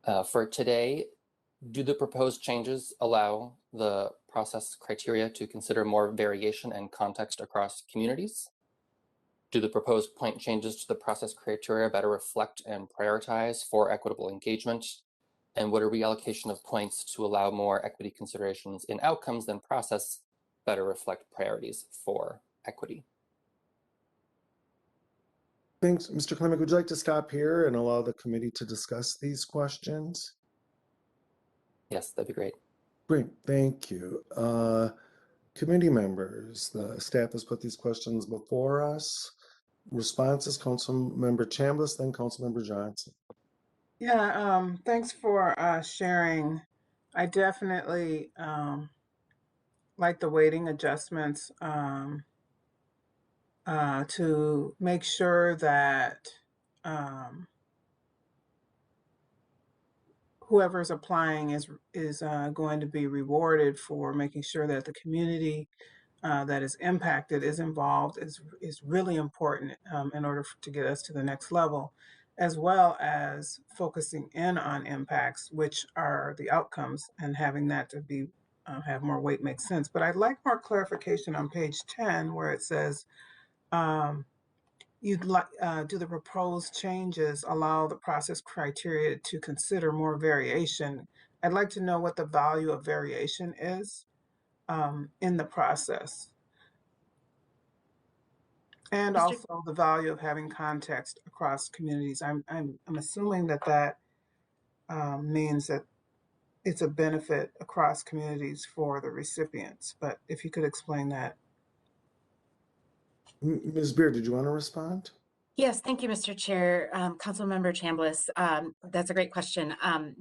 For today, do the proposed changes allow the process criteria to consider more variation and context across communities? Do the proposed point changes to the process criteria better reflect and prioritize for equitable engagement? And would a reallocation of points to allow more equity considerations in outcomes than process better reflect priorities for equity? Thanks, Mr. Klimek. Would you like to stop here and allow the committee to discuss these questions? Yes, that'd be great. Great, thank you. Committee members, the staff has put these questions before us. Responses, Councilmember Chambliss, then Councilmember Johnson. Yeah, thanks for sharing. I definitely like the weighting adjustments to make sure that whoever's applying is going to be rewarded for making sure that the community that is impacted is involved is really important in order to get us to the next level, as well as focusing in on impacts, which are the outcomes, and having that to be have more weight makes sense. But I'd like more clarification on page 10, where it says, you'd like do the proposed changes allow the process criteria to consider more variation? I'd like to know what the value of variation is in the process, and also the value of having context across communities. I'm assuming that means that it's a benefit across communities for the recipients. But if you could explain that. Ms. Beard, did you want to respond? Yes, thank you, Mr. Chair. Councilmember Chambliss, that's a great question.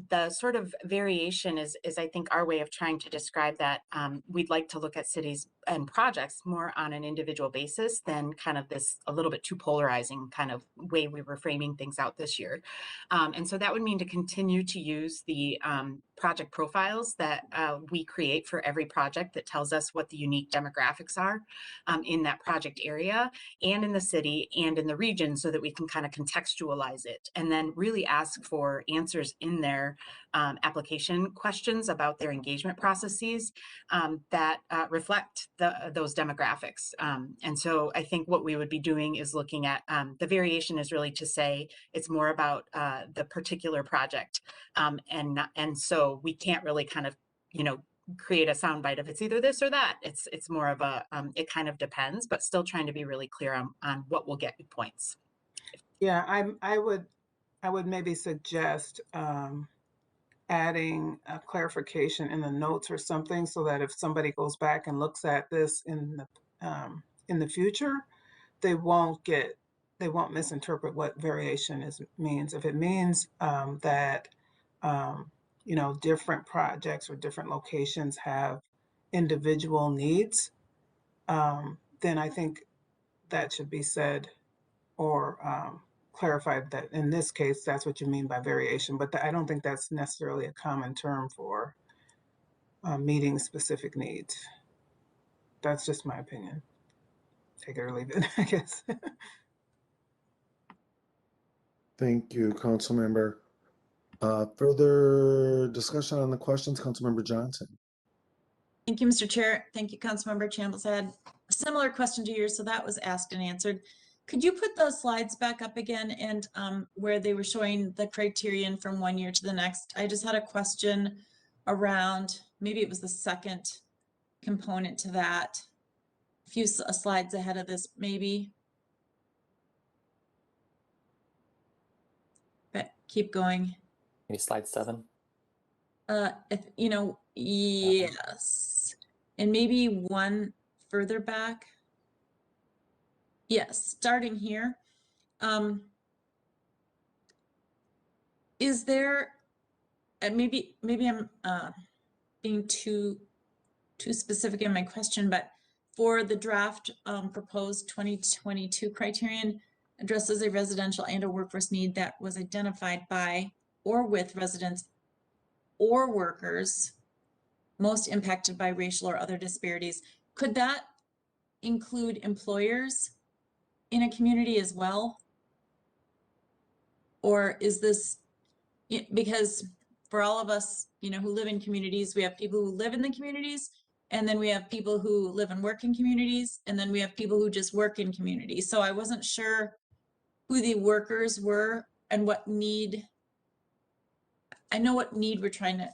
The sort of variation is I think, our way of trying to describe that. We'd like to look at cities and projects more on an individual basis than kind of this a little bit too polarizing kind of way we were framing things out this year. And so that would mean to continue to use the project profiles that we create for every project that tells us what the unique demographics are in that project area and in the city and in the region, so that we can kind of contextualize it and then really ask for answers in their application questions about their engagement processes that reflect those demographics. And so I think what we would be doing is looking at the variation is really to say it's more about the particular project. And so we can't really kind of, create a soundbite of it's either this or that. It's more of a, it kind of depends, but still trying to be really clear on what will get you points. Yeah, I would maybe suggest adding a clarification in the notes or something, so that if somebody goes back and looks at this in the future, they won't misinterpret what variation means. If it means that different projects or different locations have individual needs, then I think that should be said or clarified that in this case, that's what you mean by variation. But I don't think that's necessarily a common term for meeting specific needs. that's just my opinion. Take it or leave it, I guess. Thank you, Councilmember. Further discussion on the questions, Councilmember Johnson. Thank you, Mr. Chair. Thank you, Councilmember Chambliss. I had a similar question to yours, so that was asked and answered. Could you put those slides back up again and where they were showing the criterion from one year to the next? I just had a question around, maybe it was the second component to that. A few slides ahead of this, maybe. But keep going. Maybe slide 7. If you know, yes, and maybe one further back. Yes, starting here. Is there, maybe I'm being too specific in my question, but for the draft proposed 2022 criterion addresses a residential and a workforce need that was identified by or with residents or workers most impacted by racial or other disparities. Could that include employers in a community as well? Or is this, because for all of us, you know, who live in communities, we have people who live in the communities, and then we have people who live and work in communities, and then we have people who just work in communities. So I wasn't sure who the workers were and what need. I know what need we're trying to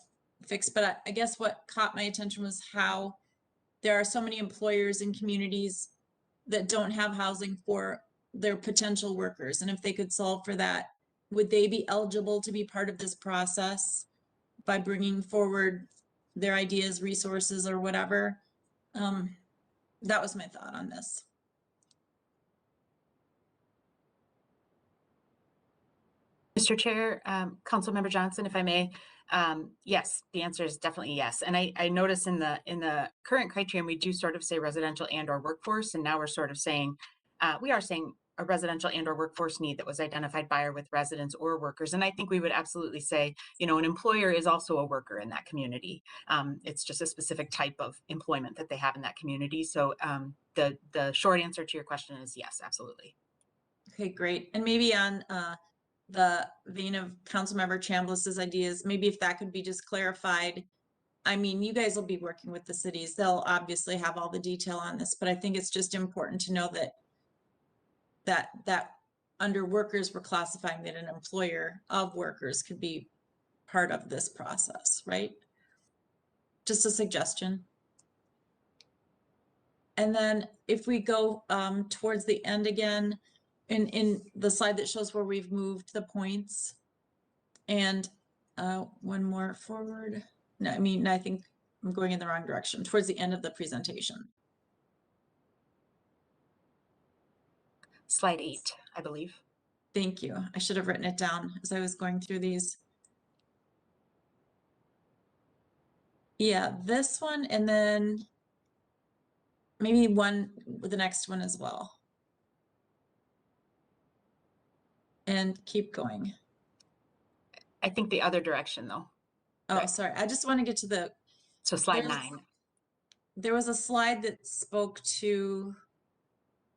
fix, but I guess what caught my attention was how there are so many employers in communities that don't have housing for their potential workers. And if they could solve for that, would they be eligible to be part of this process by bringing forward their ideas, resources, or whatever? That was my thought on this. Mr. Chair, Councilmember Johnson, if I may, yes, the answer is definitely yes. And I notice in the current criterion, we do sort of say residential and or workforce, and now we're sort of saying, we are saying a residential and or workforce need that was identified by or with residents or workers. And I think we would absolutely say, you know, an employer is also a worker in that community. It's just a specific type of employment that they have in that community. So the short answer to your question is yes, absolutely. Okay, great. And maybe on the vein of Councilmember Chambliss's ideas, maybe if that could be just clarified. I mean, you guys will be working with the cities. They'll obviously have all the detail on this, but I think it's just important to know that under workers, we're classifying that an employer of workers could be part of this process, right? Just a suggestion. And then if we go towards the end again, in the slide that shows where we've moved the points, and one more forward. No, I mean, I think I'm going in the wrong direction, towards the end of the presentation. Slide 8, I believe. Thank you. I should have written it down as I was going through these. Yeah, this one, and then maybe one with the next one as well. And keep going. I think the other direction though. Oh, Right. sorry. I just want to get to the. So slide 9. There was a slide that spoke to.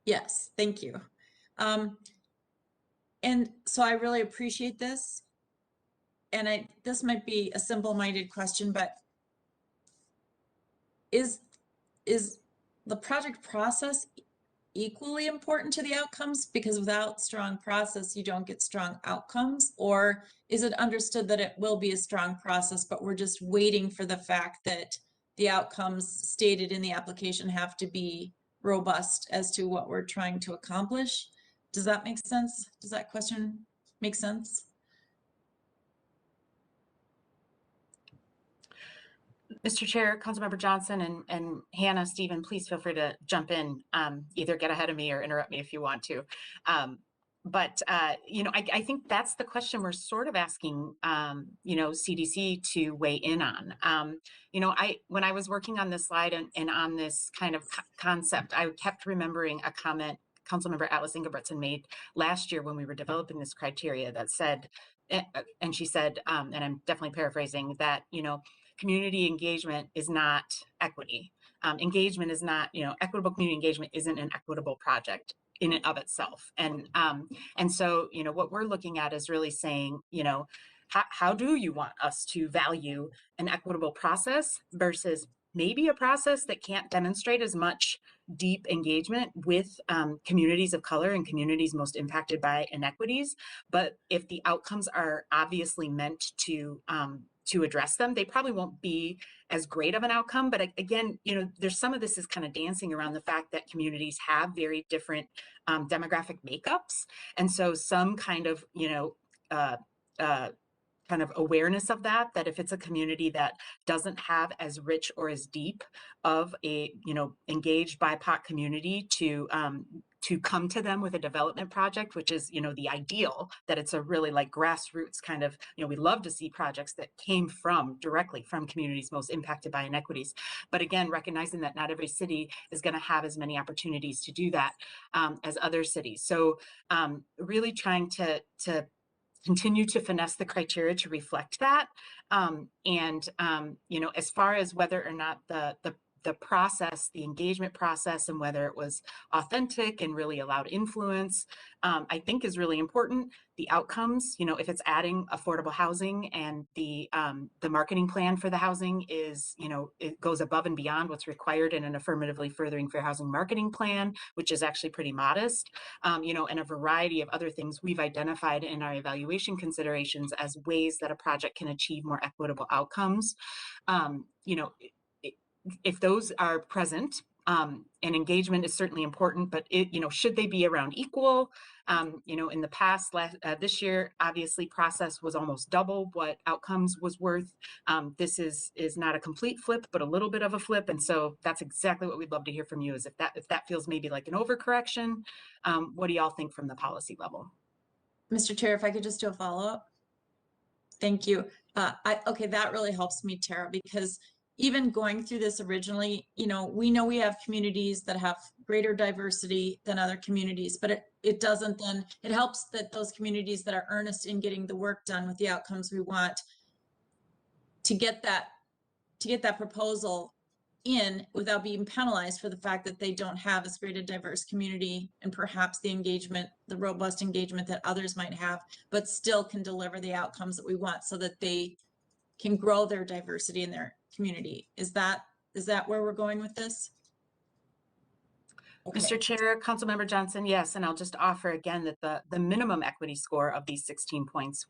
Yes, thank you. And so I really appreciate this. And this might be a simple-minded question, but is the project process equally important to the outcomes? Because without strong process, you don't get strong outcomes? Or is it understood that it will be a strong process, but we're just waiting for the fact that the outcomes stated in the application have to be robust as to what we're trying to accomplish? Does that make sense? Does that question make sense? Mr. Chair, Councilmember Johnson and Hannah, Stephen, please feel free to jump in, either get ahead of me or interrupt me if you want to. You know, I think that's the question we're sort of asking, you know, CDC to weigh in on. You know, when I was working on this slide and on this kind of concept, I kept remembering a comment Councilmember Atlas Ingebretson made last year when we were developing this criteria that said, and she said, and I'm definitely paraphrasing, that, you know, community engagement is not equity. engagement is not, equitable community engagement isn't an equitable project in and of itself. And so, what we're looking at is really saying, how do you want us to value an equitable process versus maybe a process that can't demonstrate as much deep engagement with communities of color and communities most impacted by inequities. But if the outcomes are obviously meant to address them, they probably won't be as great of an outcome. But again, there's some of this is kind of dancing around the fact that communities have very different demographic makeups. And so some kind of, kind of awareness of that if it's a community that doesn't have as rich or as deep of a, engaged BIPOC community to come to them with a development project, which is, the ideal, that it's a really like grassroots kind of, we love to see projects that came directly from communities most impacted by inequities. But again, recognizing that not every city is going to have as many opportunities to do that as other cities. So really trying to continue to finesse the criteria to reflect that. As far as whether or not the process, the engagement process, and whether it was authentic and really allowed influence, I think is really important. The outcomes, if it's adding affordable housing and the marketing plan for the housing is, it goes above and beyond what's required in an affirmatively furthering fair housing marketing plan, which is actually pretty modest, and a variety of other things we've identified in our evaluation considerations as ways that a project can achieve more equitable outcomes. If those are present, and engagement is certainly important, but should they be around equal? In the past, this year, obviously process was almost double what outcomes was worth. This is not a complete flip, but a little bit of a flip. And so that's exactly what we'd love to hear from you, is if that feels maybe like an overcorrection, what do y'all think from the policy level? Mr. Chair, if I could just do a follow-up. Thank you. Okay, that really helps me, Tara, because even going through this originally, we know we have communities that have greater diversity than other communities, but it doesn't then, it helps that those communities that are earnest in getting the work done with the outcomes we want to get that proposal in without being penalized for the fact that they don't have as great a diverse community and perhaps the robust engagement that others might have, but still can deliver the outcomes that we want so that they can grow their diversity in their community. Is that where we're going with this? Okay. Mr. Chair, Councilmember Johnson, yes, and I'll just offer again that the minimum equity score of these 16 points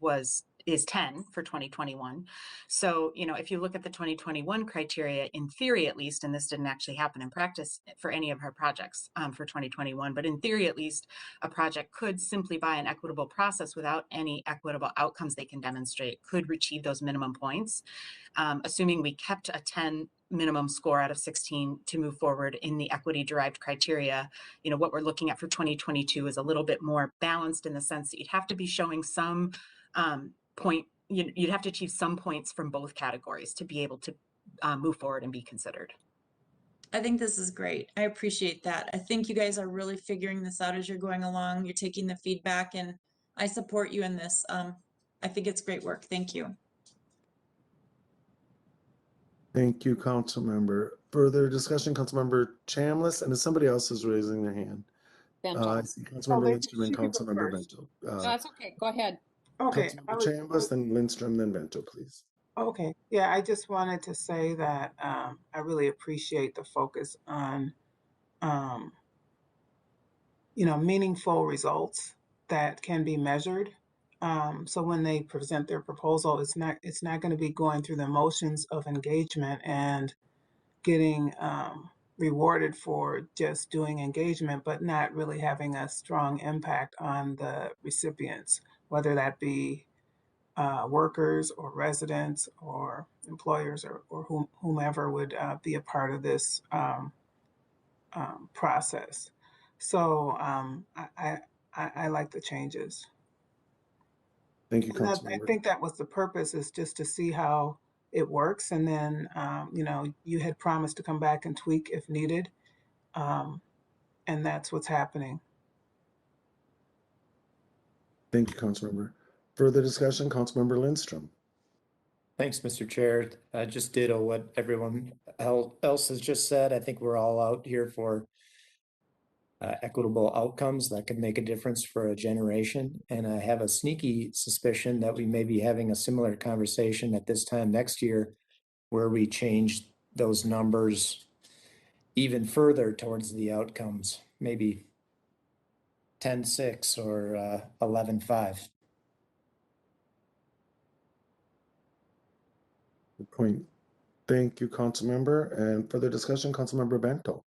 is 10 for 2021. So, if you look at the 2021 criteria, in theory at least, and this didn't actually happen in practice for any of our projects for 2021, but in theory at least, a project could simply by an equitable process without any equitable outcomes they can demonstrate could achieve those minimum points. Assuming we kept a 10 minimum score out of 16 to move forward in the equity derived criteria, what we're looking at for 2022 is a little bit more balanced in the sense that you'd have to be showing some you'd have to achieve some points from both categories to be able to move forward and be considered. I think this is great. I appreciate that. I think you guys are really figuring this out as you're going along. You're taking the feedback, and I support you in this. I think it's great work. Thank you. Thank you, Councilmember. Further discussion, Councilmember Chambliss, and if somebody else is raising their hand. I see Councilmember Lindstrom and Councilmember Vento. No, that's okay. Go ahead. Okay. Councilmember Chambliss, then Lindstrom, then Vento, please. Okay. Yeah, I just wanted to say that I really appreciate the focus on, meaningful results that can be measured. So when they present their proposal, it's not going to be going through the motions of engagement and getting rewarded for just doing engagement, but not really having a strong impact on the recipients, whether that be workers or residents or employers or whomever would be a part of this process. So I like the changes. Thank you, Councilmember. I think that was the purpose, is just to see how it works. And then, you had promised to come back and tweak if needed. And that's what's happening. Thank you, Councilmember. Further discussion, Councilmember Lindstrom. Thanks, Mr. Chair. Just ditto what everyone else has just said. I think we're all out here for equitable outcomes that could make a difference for a generation. And I have a sneaky suspicion that we may be having a similar conversation at this time next year, where we change those numbers even further towards the outcomes, maybe 10-6 or 11-5. Good point. Thank you, Councilmember. And further discussion, Councilmember Bento.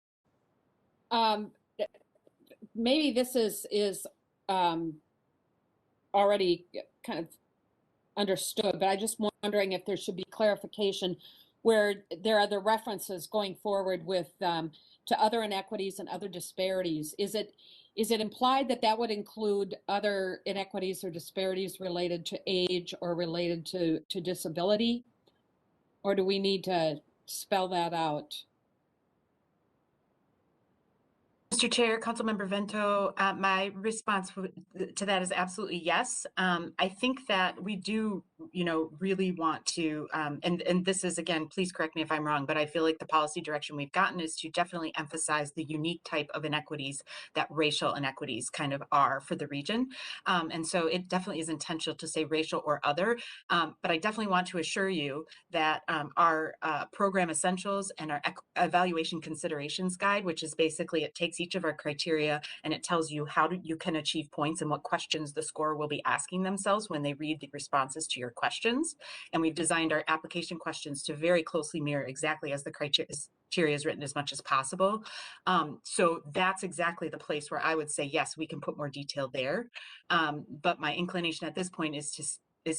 Maybe this is already kind of understood, but I just wondering if there should be clarification where there are the references going forward with to other inequities and other disparities. Is it implied that that would include other inequities or disparities related to age or related to disability? Or do we need to spell that out? Mr. Chair, Councilmember Vento, my response to that is absolutely yes. I think that we do, really want to, and this is, again, please correct me if I'm wrong, but I feel like the policy direction we've gotten is to definitely emphasize the unique type of inequities that racial inequities kind of are for the region. And so it definitely is intentional to say racial or other, but I definitely want to assure you that our program essentials and our evaluation considerations guide, which is basically, it takes each of our criteria and it tells you how you can achieve points and what questions the scorer will be asking themselves when they read the responses to your questions. And we've designed our application questions to very closely mirror exactly as the criteria is written as much as possible. So that's exactly the place where I would say, yes, we can put more detail there. But my inclination at this point is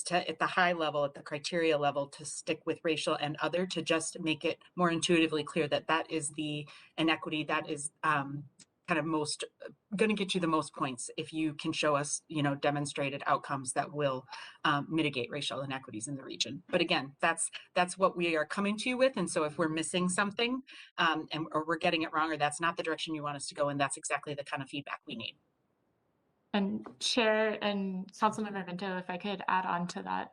to, at the high level, at the criteria level, to stick with racial and other, to just make it more intuitively clear that that is the inequity that is kind of most going to get you the most points if you can show us, demonstrated outcomes that will mitigate racial inequities in the region. But again, that's what we are coming to you with. And so if we're missing something or we're getting it wrong, or that's not the direction you want us to go in, that's exactly the kind of feedback we need. And Chair and Councilmember Vento, if I could add on to that,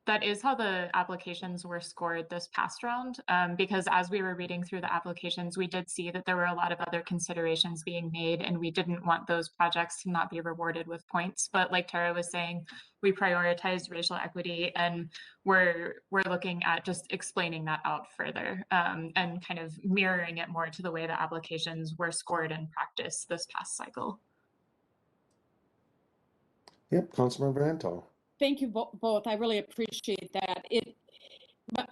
that is how the applications were scored this past round, because as we were reading through the applications, we did see that there were a lot of other considerations being made, and we didn't want those projects to not be rewarded with points. But like Tara was saying, we prioritized racial equity, and we're looking at just explaining that out further and kind of mirroring it more to the way the applications were scored in practice this past cycle. Yep, Councilmember Bento. Thank you both. I really appreciate that.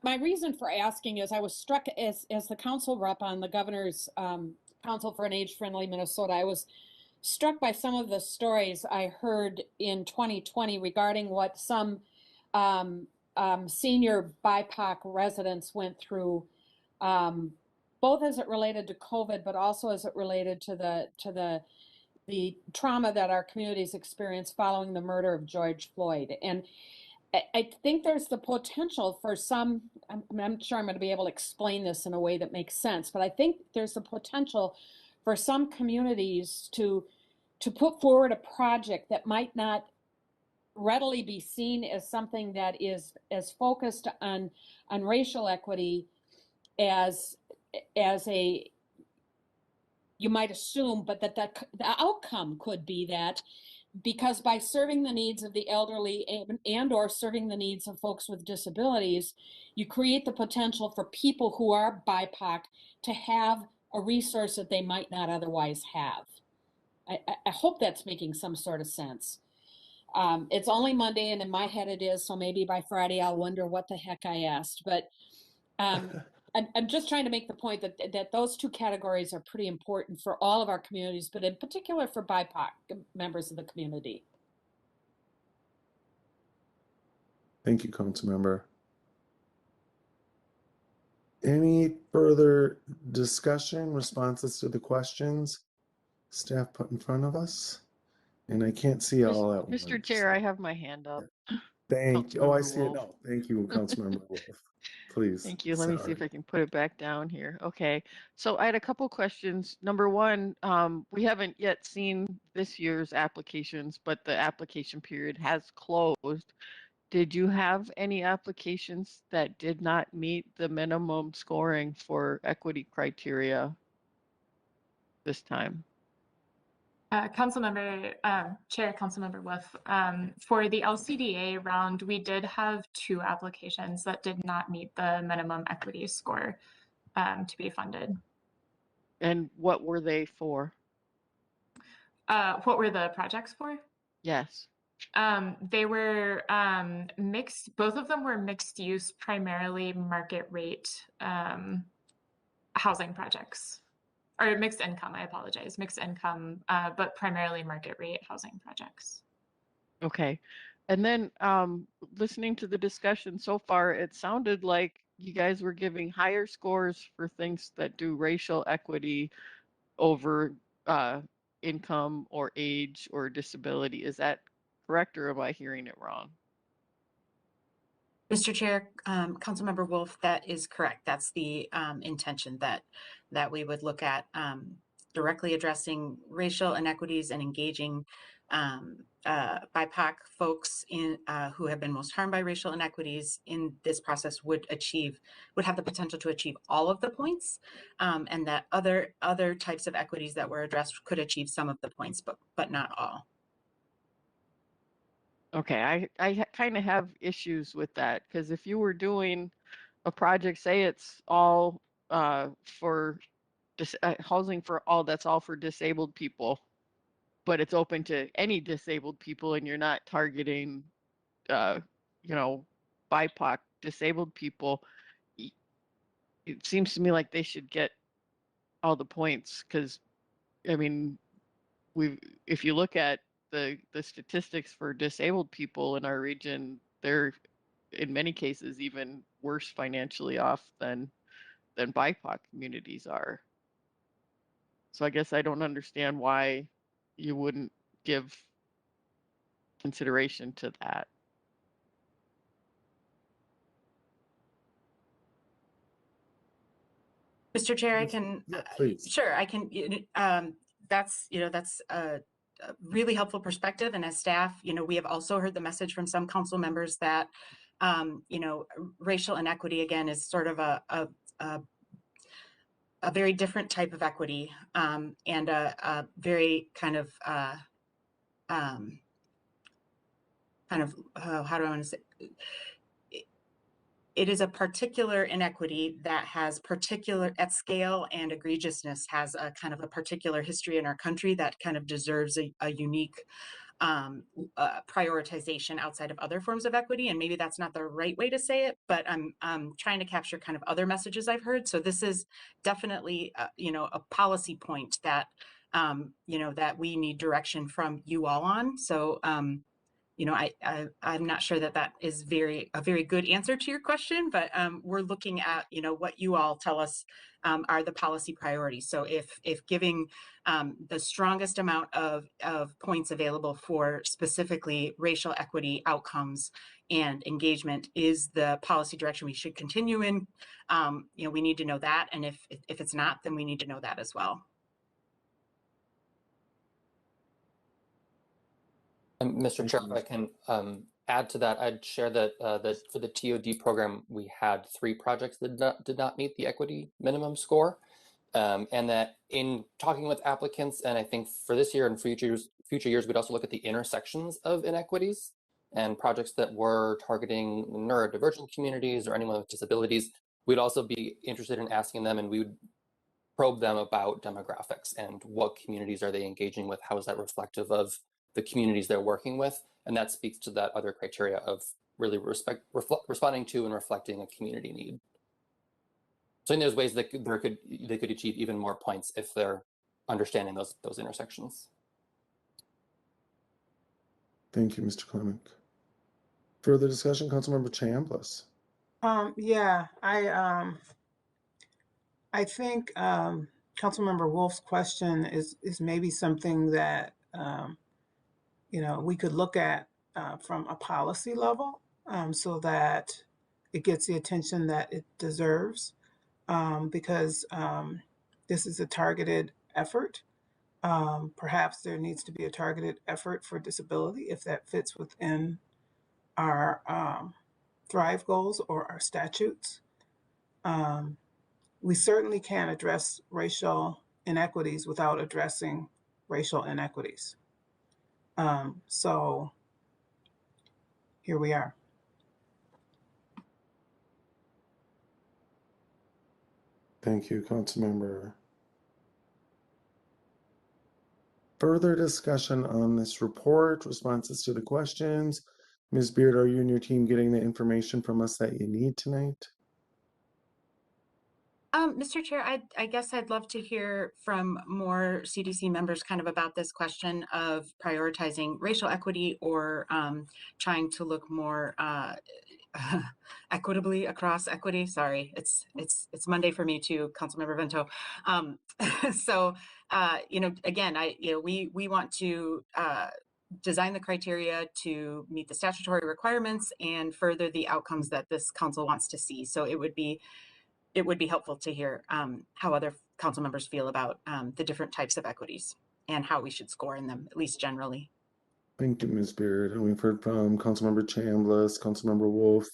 My reason for asking is I was struck as the council rep on the governor's Council for an Age-Friendly Minnesota. I was struck by some of the stories I heard in 2020 regarding what some senior BIPOC residents went through, both as it related to COVID, but also as it related to the trauma that our communities experienced following the murder of George Floyd. And I think there's the potential for some, I'm sure I'm going to be able to explain this in a way that makes sense, but I think there's the potential for some communities to put forward a project that might not readily be seen as something that is as focused on racial equity as a, you might assume, but that the outcome could be that, because by serving the needs of the elderly and or serving the needs of folks with disabilities, you create the potential for people who are BIPOC to have a resource that they might not otherwise have. I hope that's making some sort of sense. It's only Monday, and in my head it is, so maybe by Friday I'll wonder what the heck I asked. But I'm just trying to make the point that those two categories are pretty important for all of our communities, but in particular for BIPOC members of the community. Thank you, Councilmember. Any further discussion, responses to the questions staff put in front of us? And I can't see all at once. Mr. Chair, I have my hand up. Thank you. Oh, I Councilmember see it Wolf. now. Thank you, Councilmember Wolf. Please. Thank you. Let me see if I can put it back down here. Okay. So I had a couple questions. Number one, we haven't yet seen this year's applications, but the application period has closed. did you have any applications that did not meet the minimum scoring for equity criteria this time? Councilmember, Chair, Councilmember Wolf, for the LCDA round, we did have 2 applications that did not meet the minimum equity score to be funded. And what were they for? What were the projects for? Yes. They were mixed, both of them were mixed use, primarily market rate housing projects. Or mixed income, I apologize, mixed income, but primarily market rate housing projects. Okay. And then listening to the discussion so far, it sounded like you guys were giving higher scores for things that do racial equity over income or age or disability. Is that correct, or am I hearing it wrong? Mr. Chair, Councilmember Wolf, that is correct. That's the intention that we would look at directly addressing racial inequities and engaging BIPOC folks in who have been most harmed by racial inequities in this process would have the potential to achieve all of the points, and that other types of equities that were addressed could achieve some of the points, but not all. Okay, I kind of have issues with that, because if you were doing a project, say it's all for housing for all, that's all for disabled people, but it's open to any disabled people, and you're not targeting, you know, BIPOC disabled people, it seems to me like they should get all the points, because, I mean, if you look at the statistics for disabled people in our region, they're in many cases even worse financially off than BIPOC communities are. So I guess I don't understand why you wouldn't give consideration to that. Mr. Chair, I can, Yeah, please. sure, I can, that's a really helpful perspective. And as staff, we have also heard the message from some council members that, racial inequity, again, is sort of a very different type of equity, and a very kind of, how do I want to say, it is a particular inequity that has particular, at scale and egregiousness, has a kind of a particular history in our country that kind of deserves a unique prioritization outside of other forms of equity. And maybe that's not the right way to say it, but I'm trying to capture kind of other messages I've heard. So this is definitely, a policy point that, that we need direction from you all on. So, I'm not sure that is a very good answer to your question, but we're looking at, what you all tell us are the policy priorities. So if giving the strongest amount of points available for specifically racial equity outcomes and engagement is the policy direction we should continue in, we need to know that. And if it's not, then we need to know that as well. Mr. Chair, if I can add to that, I'd share that for the TOD program, we had 3 projects that did not meet the equity minimum score, and that in talking with applicants, and I think for this year and future years, we'd also look at the intersections of inequities and projects that were targeting neurodivergent communities or anyone with disabilities. We'd also be interested in asking them, and we would probe them about demographics and what communities are they engaging with, how is that reflective of the communities they're working with, and that speaks to that other criteria of really responding to and reflecting a community need. So I think there's ways that they could achieve even more points if they're understanding those intersections. Thank you, Mr. Klimek. Further discussion, Councilmember Chambliss. Yeah, I think Councilmember Wolf's question is maybe something that we could look at from a policy level, so that it gets the attention that it deserves, because this is a targeted effort. Perhaps there needs to be a targeted effort for disability if that fits within our Thrive goals or our statutes. We certainly can't address racial inequities without addressing racial inequities. So here we are. Thank you, Councilmember. Further discussion on this report, responses to the questions. Ms. Beard, are you and your team getting the information from us that you need tonight? Mr. Chair, I guess I'd love to hear from more CDC members kind of about this question of prioritizing racial equity or trying to look more equitably across equity. Sorry, it's Monday for me too, Councilmember Vento. So again, we want to design the criteria to meet the statutory requirements and further the outcomes that this council wants to see. So it would be helpful to hear how other council members feel about the different types of equities and how we should score in them, at least generally. Thank you, Ms. Beard. And we've heard from Councilmember Chambliss, Councilmember Wolf,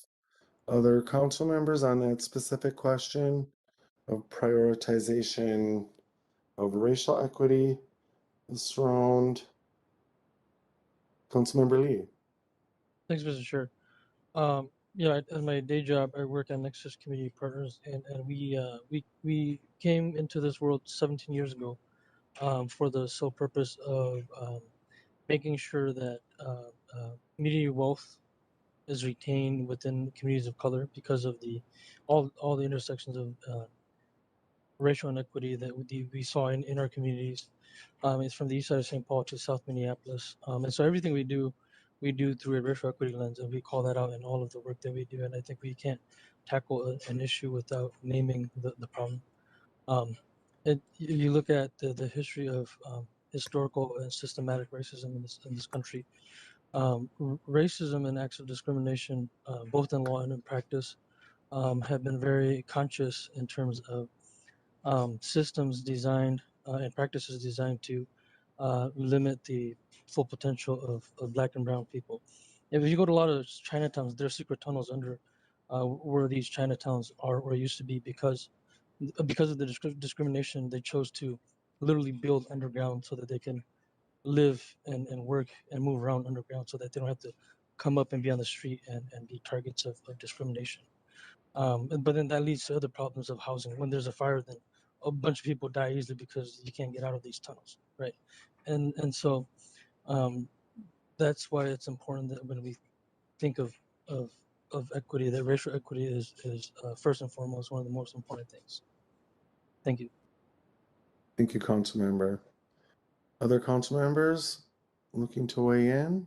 other council members on that specific question of prioritization of racial equity. This round, Councilmember Lee. Thanks, Mr. Chair. Yeah, at my day job, I work at Nexus Community Partners, and we came into this world 17 years ago for the sole purpose of making sure that community wealth is retained within communities of color because of all the intersections of racial inequity that we saw in our communities. It's from the east side of St. Paul to South Minneapolis, and so everything we do through a racial equity lens, and we call that out in all of the work that we do. And I think we can't tackle an issue without naming the problem. You look at the history of historical and systematic racism in this country. Racism and acts of discrimination, both in law and in practice, have been very conscious in terms of systems designed and practices designed to limit the full potential of Black and brown people. If you go to a lot of Chinatowns, there are secret tunnels under where these Chinatowns are or used to be because of the discrimination. They chose to literally build underground so that they can live and work and move around underground so that they don't have to come up and be on the street and be targets of discrimination. But then that leads to other problems of housing. When there's a fire, then a bunch of people die easily because you can't get out of these tunnels, right? And so that's why it's important that when we think of equity, that racial equity is first and foremost one of the most important things. Thank you. Thank you, Councilmember. Other council members looking to weigh in?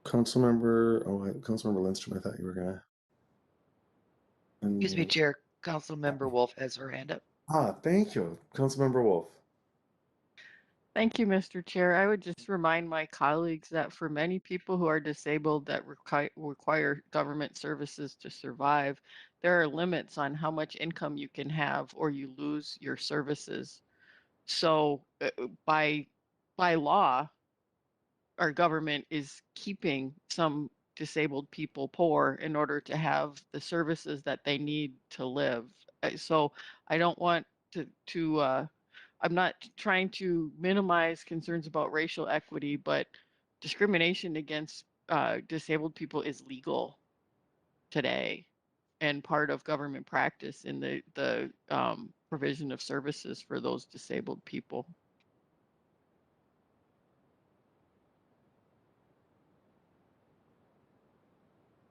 Councilmember Lindstrom, I thought you were gonna. Excuse me, Chair. Councilmember Wolf has her hand up. Thank you, Councilmember Wolf. Thank you, Mr. Chair. I would just remind my colleagues that for many people who are disabled that require government services to survive, there are limits on how much income you can have or you lose your services. So by law, our government is keeping some disabled people poor in order to have the services that they need to live. So I don't want to I'm not trying to minimize concerns about racial equity, but discrimination against disabled people is legal today and part of government practice in the provision of services for those disabled people.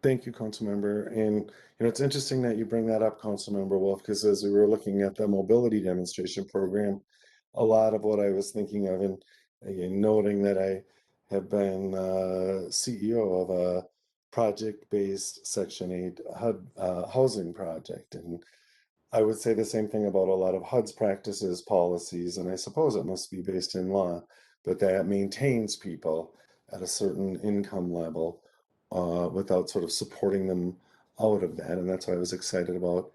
Thank you, Councilmember. And it's interesting that you bring that up, Councilmember Wolf, because as we were looking at the mobility demonstration program, a lot of what I was thinking of, and again, noting that I have been CEO of a project-based Section 8 HUD housing project. And I would say the same thing about a lot of HUD's practices, policies, and I suppose it must be based in law, but that maintains people at a certain income level without sort of supporting them out of that. And that's why I was excited about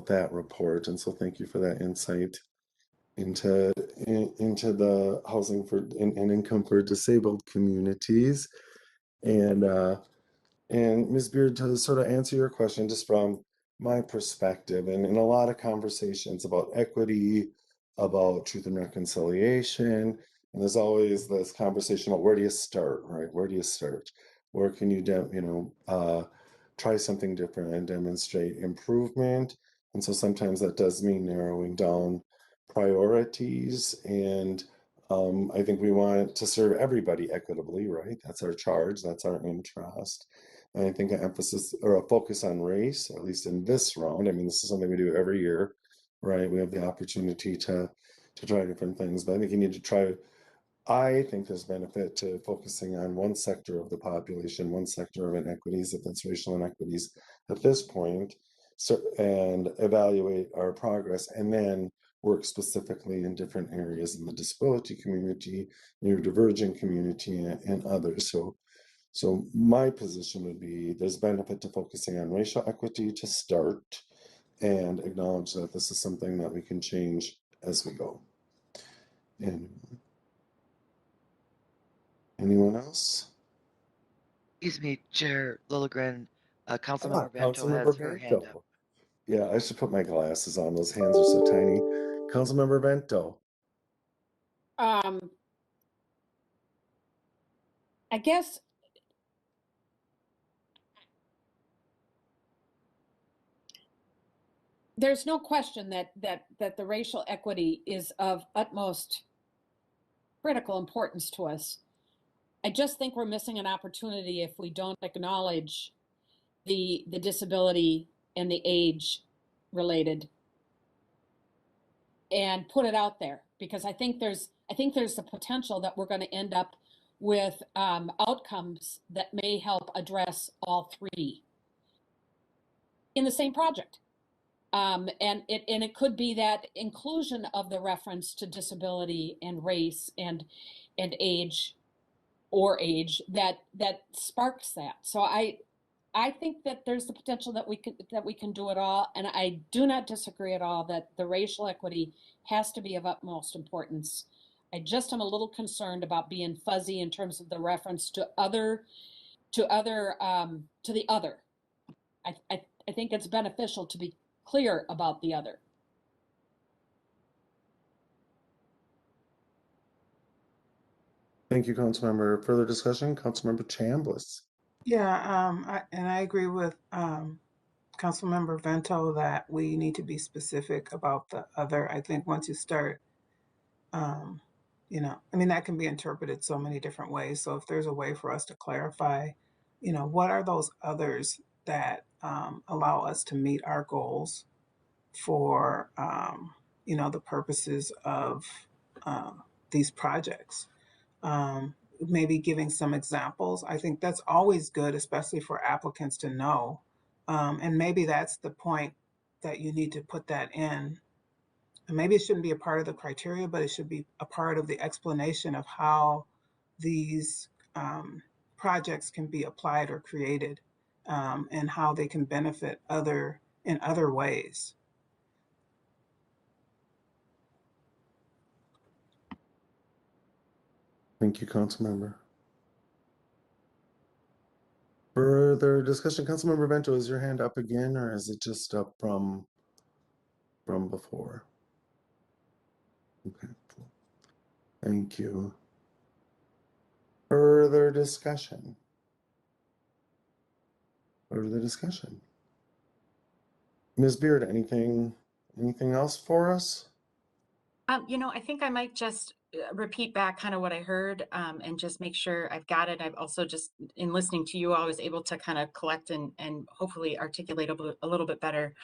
that report. And so thank you for that insight. into the housing for and income for disabled communities. And Ms. Beard, to sort of answer your question, just from my perspective, and in a lot of conversations about equity, about truth and reconciliation, and there's always this conversation about where do you start, right? Where do you start? Where can you, try something different and demonstrate improvement? And so sometimes that does mean narrowing down priorities. And I think we want to serve everybody equitably, right? That's our charge, that's our interest. And I think an emphasis or a focus on race, at least in this round, I mean, this is something we do every year, right? We have the opportunity to try different things, but I think you need to try. I think there's benefit to focusing on one sector of the population, one sector of inequities, if that's racial inequities at this point, and evaluate our progress, and then work specifically in different areas in the disability community, neurodivergent community, and others. So my position would be there's benefit to focusing on racial equity to start, and acknowledge that this is something that we can change as we go. And anyone else? Excuse me, Chair Lilligren, Councilmember Bento has Councilmember her hand up. Bento. Yeah, I should put my glasses on. Those hands are so tiny. Councilmember Bento. I guess there's no question that the racial equity is of utmost critical importance to us. I just think we're missing an opportunity if we don't acknowledge the disability and the age related and put it out there, because I think there's the potential that we're going to end up with outcomes that may help address all three in the same project. And it could be that inclusion of the reference to disability and race and age that sparks that. So I think that there's the potential that we can do it all, and I do not disagree at all that the racial equity has to be of utmost importance. I just am a little concerned about being fuzzy in terms of the reference to the other. I think it's beneficial to be clear about the other. Thank you, Councilmember. Further discussion, Councilmember Chambliss. Yeah, I agree with Councilmember Vento that we need to be specific about the other. I think once you start, that can be interpreted so many different ways. So if there's a way for us to clarify, what are those others that allow us to meet our goals for, the purposes of these projects. Maybe giving some examples. I think that's always good, especially for applicants to know. And maybe that's the point that you need to put that in. And maybe it shouldn't be a part of the criteria, but it should be a part of the explanation of how these projects can be applied or created, and how they can benefit in other ways. Thank you, Councilmember. Further discussion, Councilmember Bento, is your hand up again, or is it just up from before? Okay, cool. Thank you. Further discussion. Ms. Beard, anything else for us? I think I might just repeat back kind of what I heard, and just make sure I've got it. I've also just, in listening to you, I was able to kind of collect and hopefully articulate a little bit better.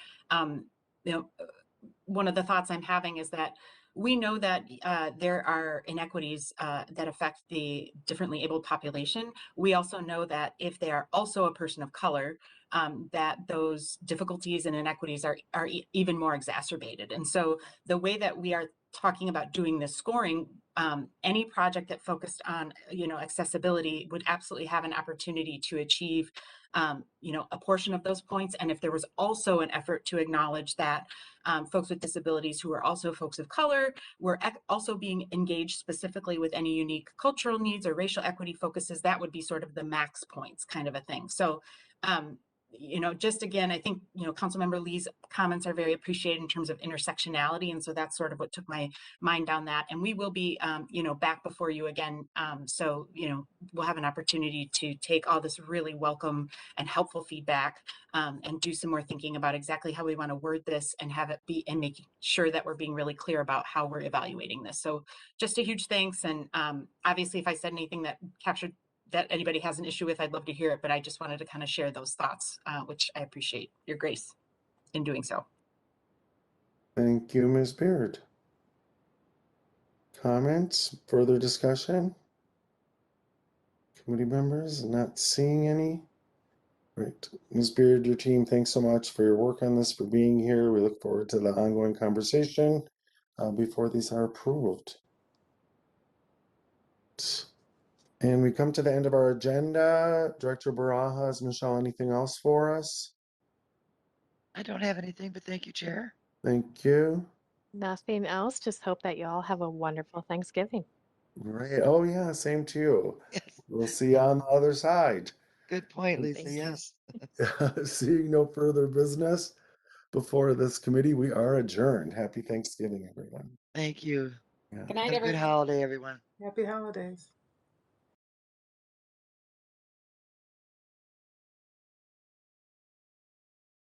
One of the thoughts I'm having is that we know that there are inequities that affect the differently abled population. We also know that if they are also a person of color, that those difficulties and inequities are even more exacerbated. And so the way that we are talking about doing this scoring any project that focused on, accessibility would absolutely have an opportunity to achieve, a portion of those points. And if there was also an effort to acknowledge that folks with disabilities who are also folks of color were also being engaged specifically with any unique cultural needs or racial equity focuses, that would be sort of the max points kind of a thing. So, just again, I think, Councilmember Lee's comments are very appreciated in terms of intersectionality. And so that's sort of what took my mind down that. And we will be, back before you again. So, we'll have an opportunity to take all this really welcome and helpful feedback and do some more thinking about exactly how we want to word this and have it be, and making sure that we're being really clear about how we're evaluating this. So just a huge thanks. And obviously, if I said anything that captured that anybody has an issue with, I'd love to hear it, but I just wanted to kind of share those thoughts, which I appreciate your grace in doing so. Thank you, Ms. Beard. Comments, further discussion? Committee members, not seeing any. Great. Ms. Beard, your team, thanks so much for your work on this, for being here. We look forward to the ongoing conversation before these are approved. And we come to the end of our agenda. Director Barajas, Michelle, anything else for us? I don't have anything, but thank you, Chair. Thank you. Nothing else. Just hope that you all have a wonderful Thanksgiving. Right. Oh, yeah, same to you. Yes. We'll see you on the other side. Good point, Lisa. Thank you. Yes. Seeing no further business before this committee, we are adjourned. Happy Thanksgiving, everyone. Thank you. Yeah. Good night, Have a good everyone. holiday, everyone. Happy holidays.